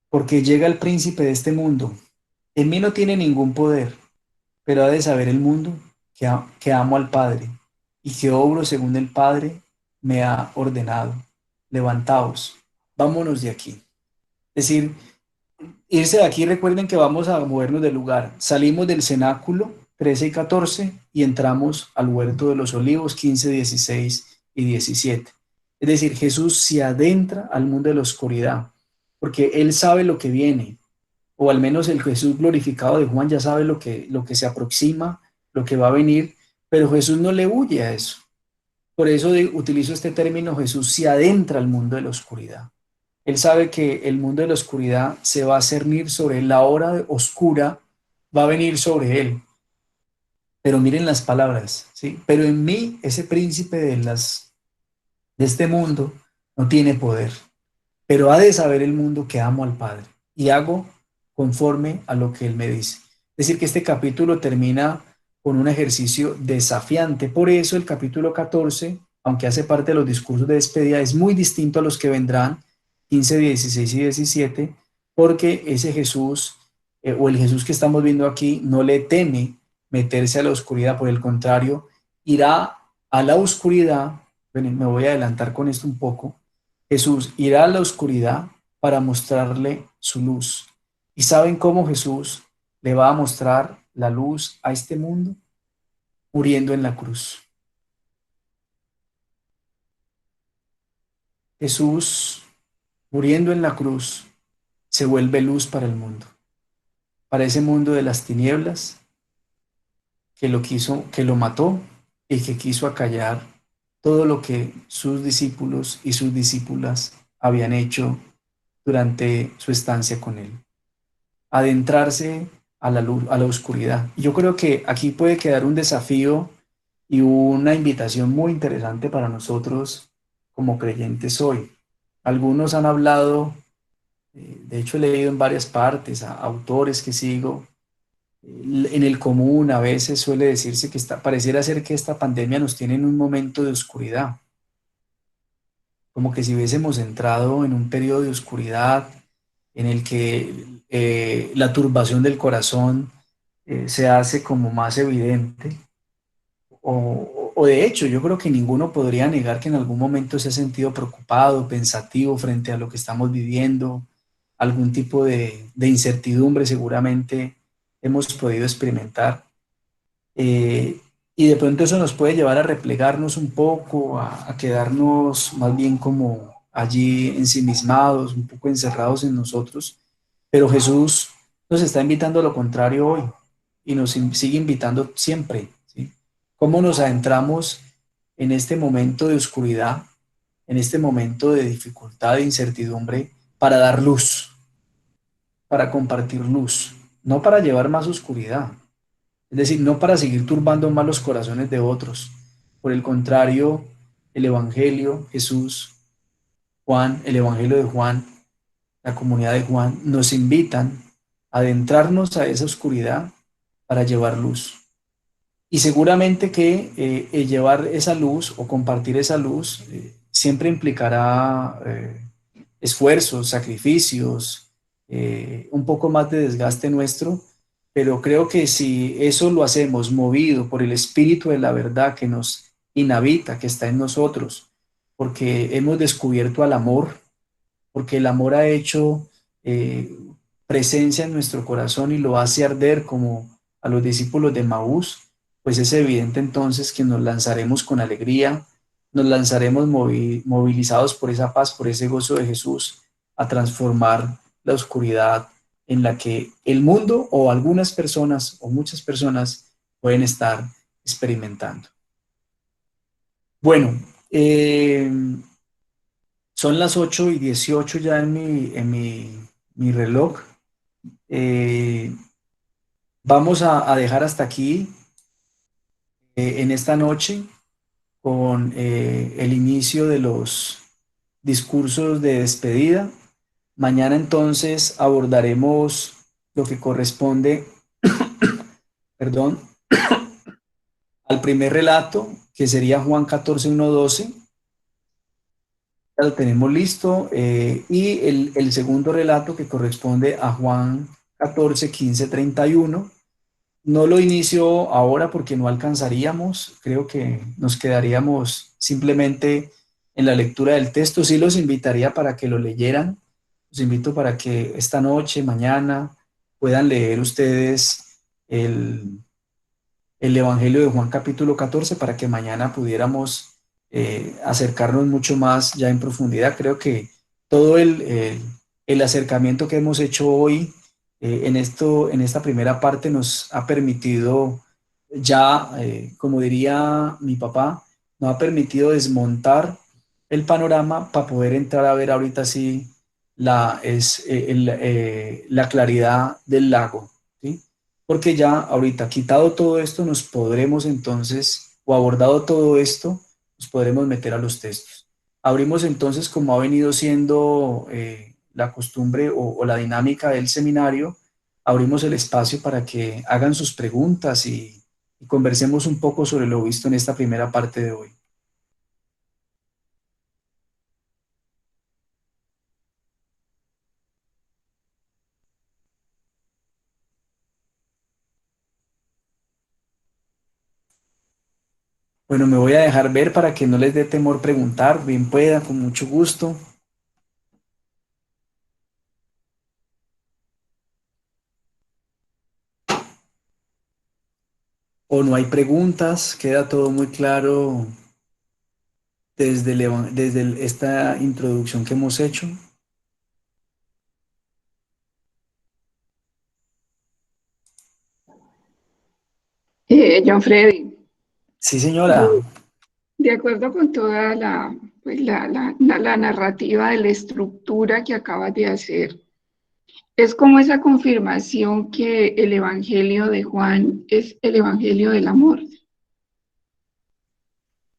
porque llega el príncipe de este mundo. En mí no tiene ningún poder, pero ha de saber el mundo que amo al Padre y que obro según el Padre me ha ordenado. Levantaos, vámonos de aquí. Es decir, irse de aquí, recuerden que vamos a movernos del lugar. Salimos del cenáculo 13 y 14 y entramos al huerto de los olivos 15, 16 y 17. Es decir, Jesús se adentra al mundo de la oscuridad porque Él sabe lo que viene, o al menos el Jesús glorificado de Juan ya sabe lo que se aproxima, lo que va a venir, pero Jesús no le huye a eso. Por eso utilizo este término, Jesús se adentra al mundo de la oscuridad. Él sabe que el mundo de la oscuridad se va a cernir sobre él, la hora oscura va a venir sobre él. Pero miren las palabras, ¿sí? Pero en mí, ese príncipe de este mundo no tiene poder, pero ha de saber el mundo que amo al Padre y hago conforme a lo que él me dice. Es decir, que este capítulo termina con un ejercicio desafiante. Por eso el capítulo 14, aunque hace parte de los discursos de despedida, es muy distinto a los que vendrán, 15, 16 y 17, porque ese Jesús, o el Jesús que estamos viendo aquí, no le teme meterse a la oscuridad, por el contrario, irá a la oscuridad. Bueno, me voy a adelantar con esto un poco. Jesús irá a la oscuridad para mostrarle su luz. ¿Y saben cómo Jesús le va a mostrar la luz a este mundo? Muriendo en la cruz. Jesús, muriendo en la cruz, se vuelve luz para el mundo, para ese mundo de las tinieblas que lo mató y que quiso acallar todo lo que sus discípulos y sus discípulas habían hecho durante su estancia con él. Adentrarse a la luz, a la oscuridad. Y yo creo que aquí puede quedar un desafío y una invitación muy interesante para nosotros como creyentes hoy. Algunos han hablado, de hecho he leído en varias partes a autores que sigo, en el común a veces suele decirse que pareciera ser que esta pandemia nos tiene en un momento de oscuridad, como que si hubiésemos entrado en un periodo de oscuridad en el que la turbación del corazón se hace como más evidente. O de hecho, yo creo que ninguno podría negar que en algún momento se ha sentido preocupado, pensativo frente a lo que estamos viviendo, algún tipo de incertidumbre seguramente hemos podido experimentar. Y de pronto eso nos puede llevar a replegarnos un poco, a quedarnos más bien como allí ensimismados, un poco encerrados en nosotros. Pero Jesús nos está invitando a lo contrario hoy y nos sigue invitando siempre, ¿sí? ¿Cómo nos adentramos en este momento de oscuridad, en este momento de dificultad, de incertidumbre, para dar luz, para compartir luz, no para llevar más oscuridad? Es decir, no para seguir turbando más los corazones de otros. Por el contrario, el Evangelio, Jesús, Juan, el Evangelio de Juan, la comunidad de Juan, nos invitan a adentrarnos a esa oscuridad para llevar luz. Y seguramente que el llevar esa luz o compartir esa luz siempre implicará esfuerzos, sacrificios, un poco más de desgaste nuestro, pero creo que si eso lo hacemos movido por el espíritu de la verdad que nos inhabita, que está en nosotros, porque hemos descubierto al amor, porque el amor ha hecho eh, presencia en nuestro corazón y lo hace arder como a los discípulos de Maús, pues es evidente entonces que nos lanzaremos con alegría, nos lanzaremos movilizados por esa paz, por ese gozo de Jesús, a transformar la oscuridad en la que el mundo o algunas personas o muchas personas pueden estar experimentando. Bueno, son las 8:18 ya mi reloj. Eh, Vamos a dejar hasta aquí en esta noche con el inicio de los discursos de despedida. Mañana entonces abordaremos lo que corresponde, perdón, al primer relato, que sería Juan 14:1-12. Ya lo tenemos listo. Y el segundo relato que corresponde a Juan 14:15-31. No lo inicio ahora porque no alcanzaríamos, creo que nos quedaríamos simplemente en la lectura del texto. Sí los invitaría para que lo leyeran, los invito para que esta noche, mañana, puedan leer ustedes el Evangelio de Juan capítulo 14 para que mañana pudiéramos acercarnos mucho más ya en profundidad. Creo que todo el acercamiento que hemos hecho hoy en esta primera parte nos ha permitido ya, como diría mi papá, nos ha permitido desmontar el panorama para poder entrar a ver ahorita sí la claridad del lago, ¿sí? Porque ya ahorita, quitado todo esto, nos podremos entonces, o abordado todo esto, nos podremos meter a los textos. Abrimos entonces, como ha venido siendo la costumbre o la dinámica del seminario, abrimos el espacio para que hagan sus preguntas y conversemos un poco sobre lo visto en esta primera parte de hoy. Bueno, me voy a dejar ver para que no les dé temor preguntar, bien pueda, con mucho gusto. O no hay preguntas, queda todo muy claro desde esta introducción que hemos hecho. John Freddy, Sí, de, señora. de acuerdo con toda la narrativa de la estructura que acabas de hacer, es como esa confirmación que el Evangelio de Juan es el Evangelio del amor.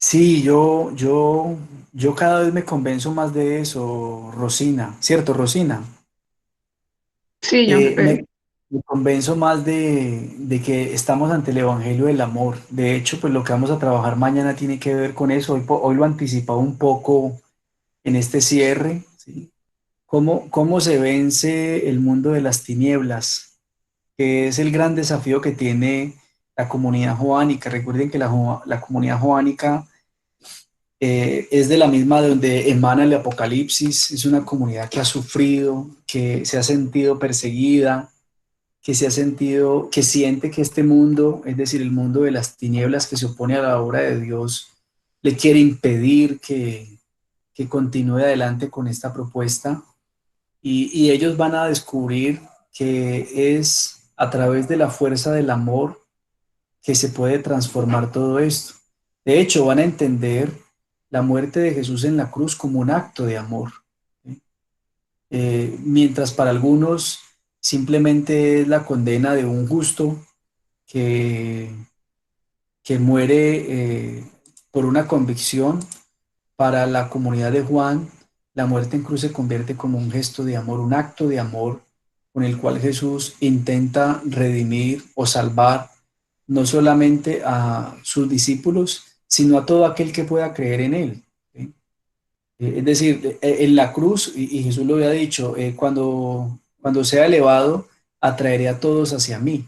Sí, yo cada vez me convenzo más de eso, Rosina, ¿cierto, Rosina? Sí, John Freddy. Me convenzo más de que estamos ante el Evangelio del amor. De hecho, pues lo que vamos a trabajar mañana tiene que ver con eso. Hoy lo anticipaba un poco en este cierre, ¿sí? ¿Cómo se vence el mundo de las tinieblas? Que es el gran desafío que tiene la comunidad joánica. Recuerden que la comunidad joánica es de la misma de donde emana el Apocalipsis. Es una comunidad que ha sufrido, que se ha sentido perseguida, que se ha sentido, que siente que este mundo, es decir, el mundo de las tinieblas que se opone a la obra de Dios, le quiere impedir que continúe adelante con esta propuesta. Y ellos van a descubrir que es a través de la fuerza del amor que se puede transformar todo esto. De hecho, van a entender la muerte de Jesús en la cruz como un acto de amor. ¿Sí? Mientras para algunos simplemente es la condena de un justo que, que muere por una convicción, para la comunidad de Juan, la muerte en cruz se convierte como un gesto de amor, un acto de amor con el cual Jesús intenta redimir o salvar no solamente a sus discípulos, sino a todo aquel que pueda creer en él. ¿Sí? Es decir, en la cruz, y Jesús lo había dicho, cuando sea elevado, atraeré a todos hacia mí.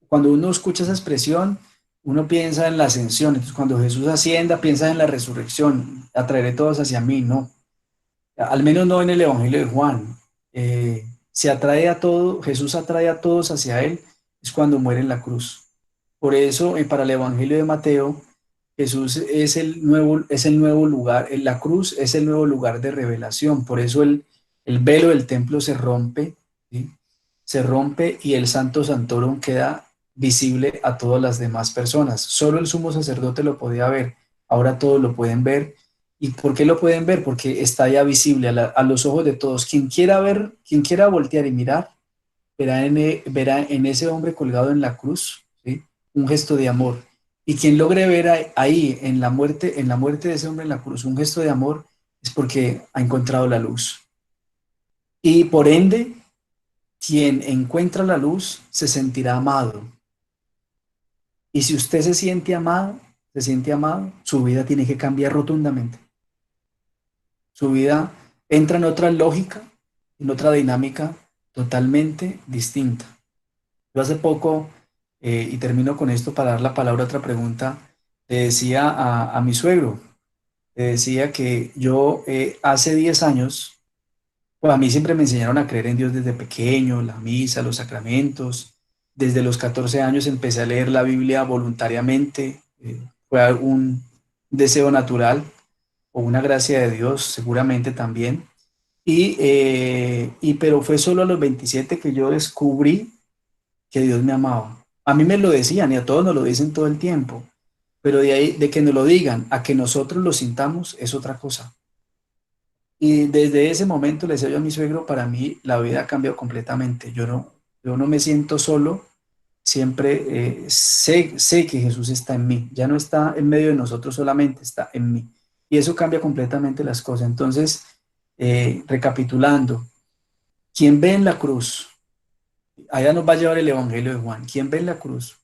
Cuando uno escucha esa expresión, uno piensa en la ascensión. Entonces, cuando Jesús ascienda, piensa en la resurrección. Atraeré todos hacia mí. No, al menos no en el Evangelio de Juan. Se atrae a todo, Jesús atrae a todos hacia él, es cuando muere en la cruz. Por eso, para el Evangelio de Mateo, Jesús es el nuevo lugar, en la cruz es el nuevo lugar de revelación. Por eso el velo del templo se rompe, ¿sí? Se rompe y el Santo Santorum queda visible a todas las demás personas. Solo el sumo sacerdote lo podía ver, ahora todos lo pueden ver. ¿Y por qué lo pueden ver? Porque está ya visible a los ojos de todos. Quien quiera ver, quien quiera voltear y mirar, verá en ese hombre colgado en la cruz, ¿sí? Un gesto de amor. Y quien logre ver ahí, en la muerte de ese hombre en la cruz, un gesto de amor, es porque ha encontrado la luz. Y por ende, quien encuentra la luz se sentirá amado. Y si usted se siente amado, su vida tiene que cambiar rotundamente. Su vida entra en otra lógica, en otra dinámica totalmente distinta. Yo hace poco, y termino con esto para dar la palabra a otra pregunta, le decía a mi suegro, le decía que yo hace 10 años, pues a mí siempre me enseñaron a creer en Dios desde pequeño, la misa, los sacramentos. Desde los 14 años empecé a leer la Biblia voluntariamente. Fue un deseo natural o una gracia de Dios, seguramente también. Pero fue solo a los 27 que yo descubrí que Dios me amaba. A mí me lo decían y a todos nos lo dicen todo el tiempo, pero de ahí, de que nos lo digan a que nosotros lo sintamos, es otra cosa. Y desde ese momento, le decía yo a mi suegro, para mí la vida ha cambiado completamente. Yo no me siento solo, siempre sé que Jesús está en mí, ya no está en medio de nosotros solamente, está en mí. Y eso cambia completamente las cosas. Entonces, recapitulando, ¿quién ve en la cruz? Allá nos va a llevar el Evangelio de Juan. ¿Quién ve en la cruz?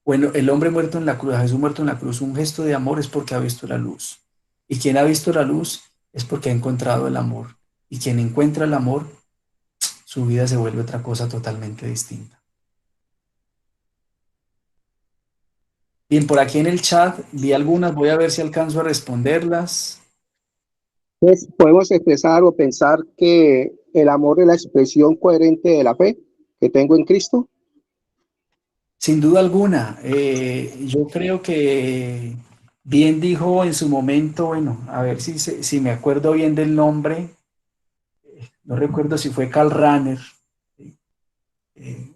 Bueno, el hombre muerto en la cruz, a Jesús muerto en la cruz, un gesto de amor es porque ha visto la luz. Y quien ha visto la luz es porque ha encontrado el amor. Y quien encuentra el amor, su vida se vuelve otra cosa totalmente distinta. Bien, por aquí en el chat vi algunas, voy a ver si alcanzo a responderlas. Pues podemos expresar o pensar que el amor es la expresión coherente de la fe que tengo en Cristo. Sin duda alguna, yo creo que bien dijo en su momento, bueno, a ver si me acuerdo bien del nombre, no recuerdo si fue Karl Rahner,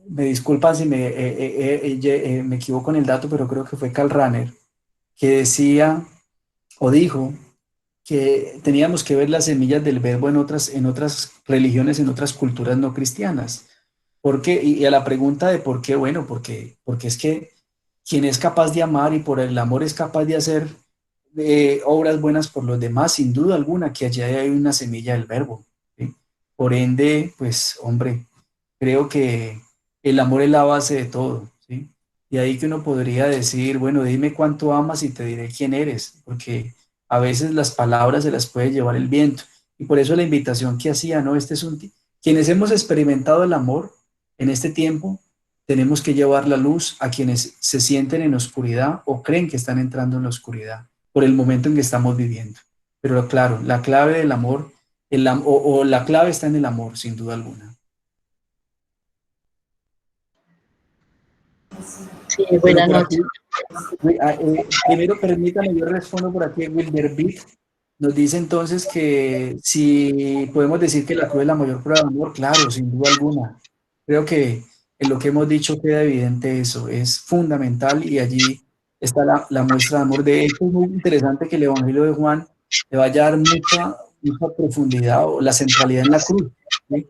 me disculpan si me equivoco en el dato, pero creo que fue Karl Rahner, que decía o dijo que teníamos que ver las semillas del verbo en otras religiones, en otras culturas no cristianas. ¿Por qué? Y a la pregunta de por qué, bueno, porque es que quien es capaz de amar y por el amor es capaz de hacer obras buenas por los demás, sin duda alguna, que allá hay una semilla del verbo, ¿sí? Por ende, pues, hombre, creo que el amor es la base de todo, ¿sí? Y ahí que uno podría decir, bueno, dime cuánto amas y te diré quién eres, porque a veces las palabras se las puede llevar el viento. Y por eso la invitación que hacía, ¿no? Quienes hemos experimentado el amor en este tiempo, tenemos que llevar la luz a quienes se sienten en oscuridad o creen que están entrando en la oscuridad por el momento en que estamos viviendo. Pero claro, la clave del amor, la clave está en el amor, sin duda alguna. Sí, buenas noches. Primero permítame, yo respondo por aquí. Wilder Beat nos dice entonces que si podemos decir que la cruz es la mayor prueba de amor, claro, sin duda alguna. Creo que en lo que hemos dicho queda evidente eso, es fundamental y allí está la muestra de amor. De hecho, es muy interesante que el Evangelio de Juan le vaya a dar mucha profundidad o la centralidad en la cruz, ¿sí?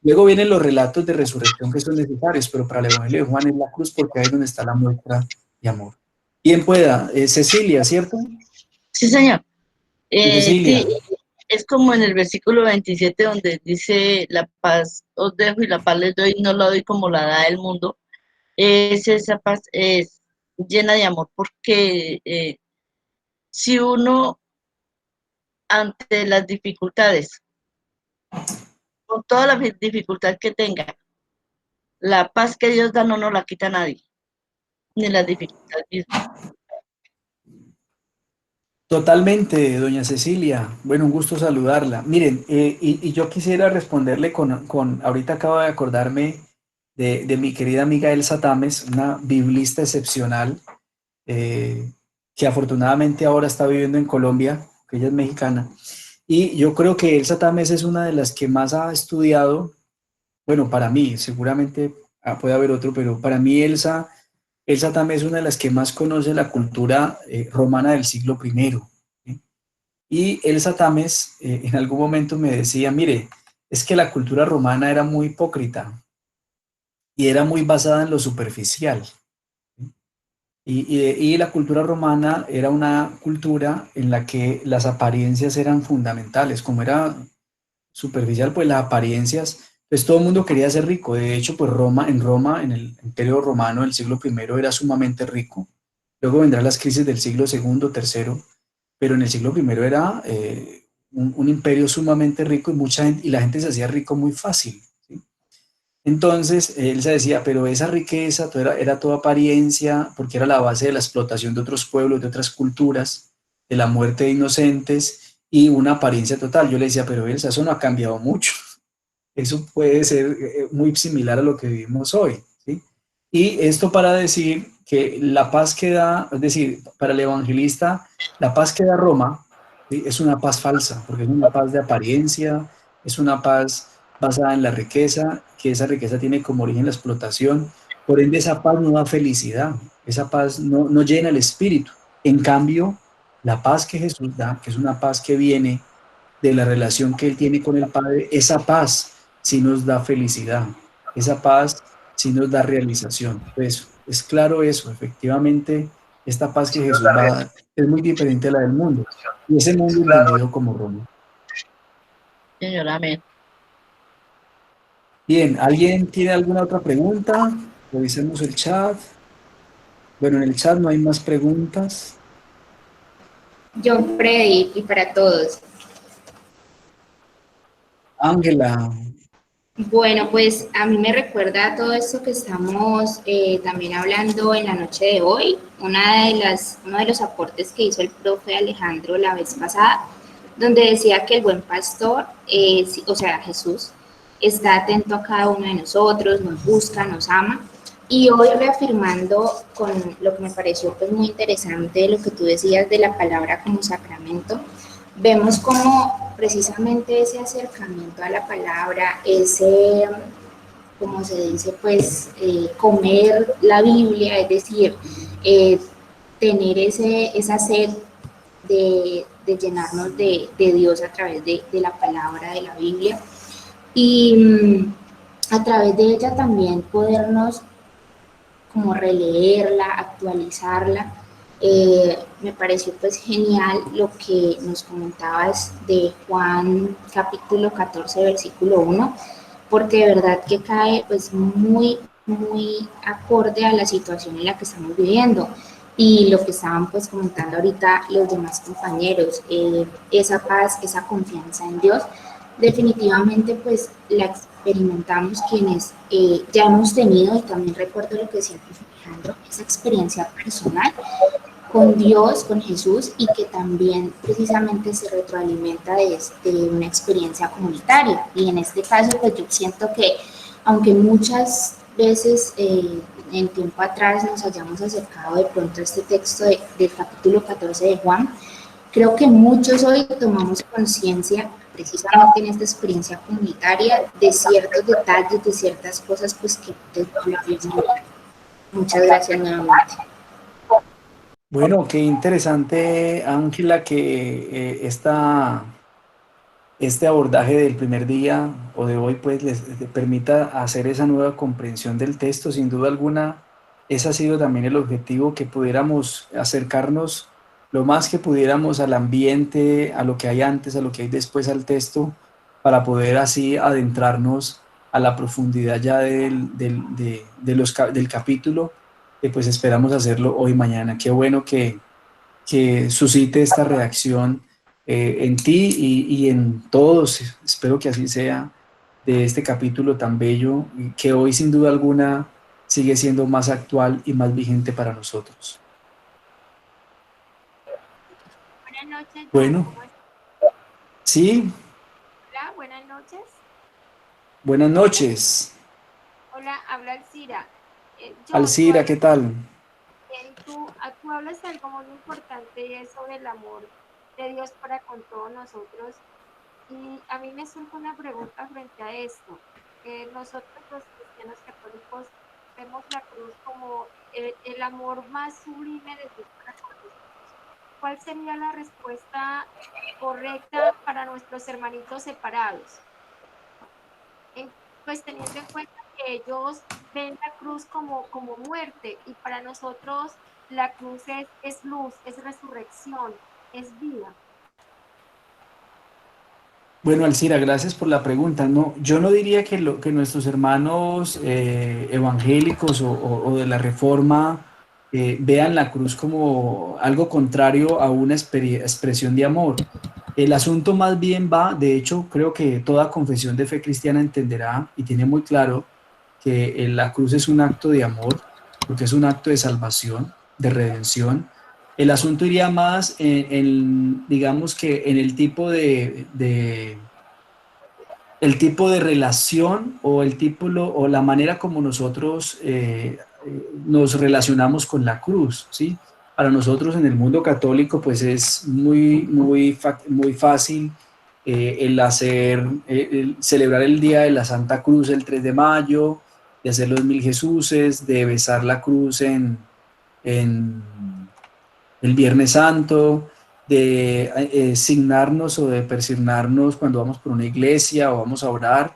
Luego vienen los relatos de resurrección que son necesarios, pero para el Evangelio de Juan es la cruz porque ahí es donde está la muestra de amor. Bien pueda, Cecilia, ¿cierto? Sí, señor. Cecilia, Sí, es como en el versículo 27 donde dice, la paz os dejo y la paz les doy, no la doy como la da el mundo. Esa paz es llena de amor, porque si uno ante las dificultades, con toda la dificultad que tenga, la paz que Dios da no nos la quita nadie, ni las dificultades mismas. totalmente, doña Cecilia. Bueno, un gusto saludarla. Miren, y yo quisiera responderle ahorita acabo de acordarme de mi querida amiga Elsa Tames, una biblista excepcional, eh, que afortunadamente ahora está viviendo en Colombia, que ella es mexicana. Y yo creo que Elsa Tames es una de las que más ha estudiado, bueno, para mí, seguramente puede haber otro, pero para mí Elsa Tames es una de las que más conoce la cultura romana del siglo primero. ¿Sí? Y Elsa Tames en algún momento me decía, mire, es que la cultura romana era muy hipócrita y era muy basada en lo superficial. Y la cultura romana era una cultura en la que las apariencias eran fundamentales. Como era superficial, pues las apariencias, pues todo el mundo quería ser rico. De hecho, pues en el Imperio Romano del siglo primero era sumamente rico. Luego vendrán las crisis del siglo segundo, tercero, pero en el siglo primero era un imperio sumamente rico y y la gente se hacía rico muy fácil. ¿Sí? Entonces, él se decía, pero esa riqueza era toda apariencia, porque era la base de la explotación de otros pueblos, de otras culturas, de la muerte de inocentes y una apariencia total. Yo le decía, pero Elsa, eso no ha cambiado mucho. Eso puede ser muy similar a lo que vivimos hoy, ¿sí? Y esto para decir que la paz que da, es decir, para el evangelista, la paz que da Roma, ¿sí? Es una paz falsa, porque es una paz de apariencia, es una paz basada en la riqueza, que esa riqueza tiene como origen la explotación, por ende esa paz no da felicidad, esa paz no llena el espíritu. En cambio, la paz que Jesús da, que es una paz que viene de la relación que él tiene con el Padre, esa paz sí nos da felicidad, esa paz sí nos da realización. Pues es claro eso, efectivamente, esta paz que Jesús va a dar es muy diferente a la del mundo, y ese mundo entendido como Roma. Señor, amén. Bien, ¿alguien tiene alguna otra pregunta? Revisemos el chat. Bueno, en el chat no hay más preguntas. John Freddy y para todos. Ángela, Bueno, pues a mí me recuerda todo esto que estamos también hablando en la noche de hoy. Uno de los aportes que hizo el profe Alejandro la vez pasada, donde decía que el buen pastor, o sea, Jesús, está atento a cada uno de nosotros, nos busca, nos ama. Y hoy reafirmando con lo que me pareció pues muy interesante de lo que tú decías de la palabra como sacramento, vemos cómo precisamente ese acercamiento a la palabra, ese, como se dice, pues comer la Biblia, es decir, tener esa sed de llenarnos de Dios a través de la palabra de la Biblia y a través de ella también podernos como releerla, actualizarla. Me pareció pues genial lo que nos comentabas de Juan capítulo 14 versículo 1, porque de verdad que cae pues muy acorde a la situación en la que estamos viviendo y lo que estaban pues comentando ahorita los demás compañeros, esa paz, esa confianza en Dios, definitivamente pues la experimentamos quienes ya hemos tenido, y también recuerdo lo que decía Alejandro, esa experiencia personal con Dios, con Jesús, y que también precisamente se retroalimenta de una experiencia comunitaria. Y en este caso, pues yo siento que, aunque muchas veces en tiempo atrás nos hayamos acercado de pronto a este texto del capítulo 14 de Juan, creo que muchos hoy tomamos conciencia precisamente en esta experiencia comunitaria, de ciertos detalles, de ciertas cosas, pues que te mucho. Muchas gracias nuevamente. Bueno, qué interesante, Ángela, que este abordaje del primer día o de hoy pues les permita hacer esa nueva comprensión del texto. Sin duda alguna, ese ha sido también el objetivo, que pudiéramos acercarnos lo más que pudiéramos al ambiente, a lo que hay antes, a lo que hay después al texto, para poder así adentrarnos a la profundidad ya del capítulo, que pues esperamos hacerlo hoy y mañana. Qué bueno que suscite esta reacción en ti y en todos, espero que así sea, de este capítulo tan bello, que hoy sin duda alguna sigue siendo más actual y más vigente para nosotros. Buenas noches. Bueno, ¿Cómo estás? sí, Hola, buenas noches. buenas noches. Hola, habla Alcira. Alcira, ¿qué tal? Tú hablas de algo muy importante y es sobre el amor de Dios para con todos nosotros. Y a mí me surge una pregunta frente a esto. Nosotros los cristianos católicos vemos la cruz como el amor más sublime de Dios para con nosotros. ¿Cuál sería la respuesta correcta para nuestros hermanitos separados? Pues teniendo en cuenta que ellos ven la cruz como muerte, y para nosotros la cruz es luz, es resurrección, es vida. Bueno, Alcira, gracias por la pregunta. No, yo no diría que nuestros hermanos evangélicos o de la Reforma vean la cruz como algo contrario a una expresión de amor. El asunto más bien va, de hecho, creo que toda confesión de fe cristiana entenderá y tiene muy claro que la cruz es un acto de amor, porque es un acto de salvación, de redención. El asunto iría más digamos que en el tipo de relación o o la manera como nosotros nos relacionamos con la cruz, ¿sí? Para nosotros en el mundo católico pues es muy fácil el celebrar el Día de la Santa Cruz el 3 de mayo, de hacer los 1000 Jesuses, de besar la cruz en el Viernes Santo, de signarnos o de persignarnos cuando vamos por una iglesia o vamos a orar.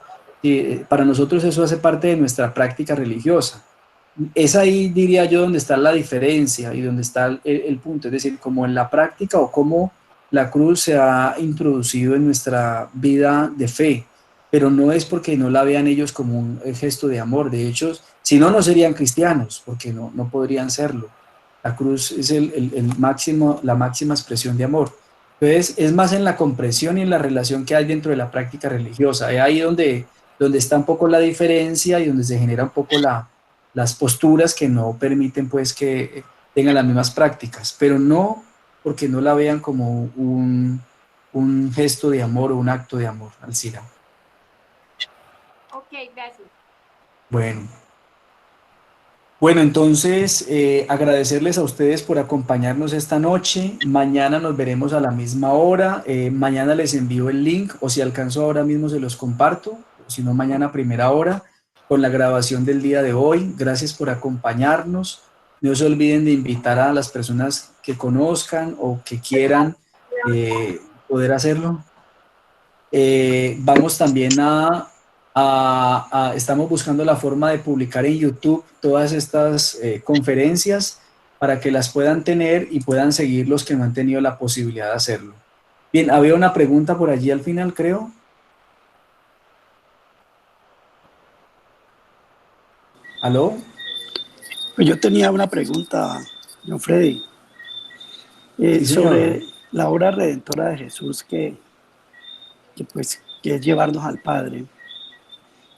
Para nosotros eso hace parte de nuestra práctica religiosa. Es ahí, diría yo, donde está la diferencia y donde está el punto, es decir, como en la práctica o cómo la cruz se ha introducido en nuestra vida de fe, pero no es porque no la vean ellos como un gesto de amor. De hecho, si no, no serían cristianos, porque no podrían serlo. La cruz es la máxima expresión de amor. Entonces, es más en la comprensión y en la relación que hay dentro de la práctica religiosa. Es ahí donde está un poco la diferencia y donde se genera un poco las posturas que no permiten pues que tengan las mismas prácticas, pero no porque no la vean como un gesto de amor o un acto de amor, Alcira. Ok, gracias. Bueno, entonces agradecerles a ustedes por acompañarnos esta noche. Mañana nos veremos a la misma hora. Mañana les envío el link, o si alcanzo ahora mismo se los comparto, o si no mañana a primera hora, con la grabación del día de hoy. Gracias por acompañarnos. No se olviden de invitar a las personas que conozcan o que quieran poder hacerlo. Vamos también estamos buscando la forma de publicar en YouTube todas estas conferencias para que las puedan tener y puedan seguir los que no han tenido la posibilidad de hacerlo. Bien, había una pregunta por allí al final, creo. ¿Aló? Pues yo tenía una pregunta, don Freddy, Sí, señor. sobre la obra redentora de Jesús que es llevarnos al Padre,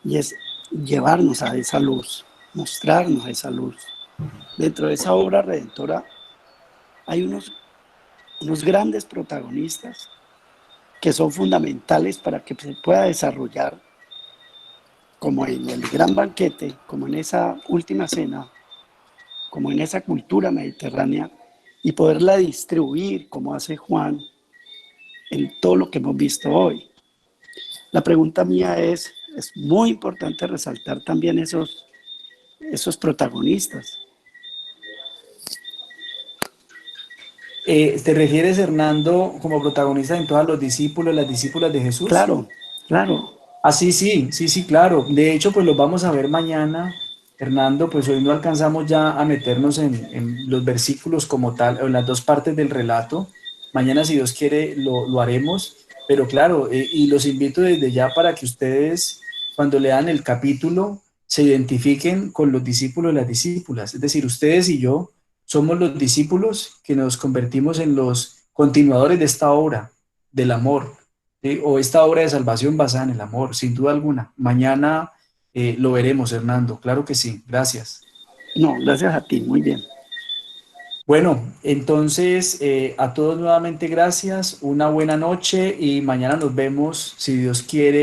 y es llevarnos a esa luz, mostrarnos a esa luz. Dentro de esa obra redentora hay unos grandes protagonistas que son fundamentales para que se pueda desarrollar, como en el gran banquete, como en esa última cena, como en esa cultura mediterránea, y poderla distribuir como hace Juan en todo lo que hemos visto hoy. La pregunta mía es muy importante resaltar también esos protagonistas. ¿Te refieres, Hernando, como protagonista en todos los discípulos, las discípulas de Jesús? Claro, claro. Ah, sí, claro. De hecho, pues los vamos a ver mañana, Hernando, pues hoy no alcanzamos ya a meternos en los versículos como tal, o en las dos partes del relato. Mañana, si Dios quiere, lo haremos. Pero claro, y los invito desde ya para que ustedes, cuando lean el capítulo, se identifiquen con los discípulos y las discípulas. Es decir, ustedes y yo somos los discípulos que nos convertimos en los continuadores de esta obra del amor, o esta obra de salvación basada en el amor, sin duda alguna. Mañana lo veremos, Hernando, claro que sí, gracias. No, gracias a ti, muy bien. Bueno, entonces a todos nuevamente gracias, una buena noche y mañana nos vemos, si Dios quiere.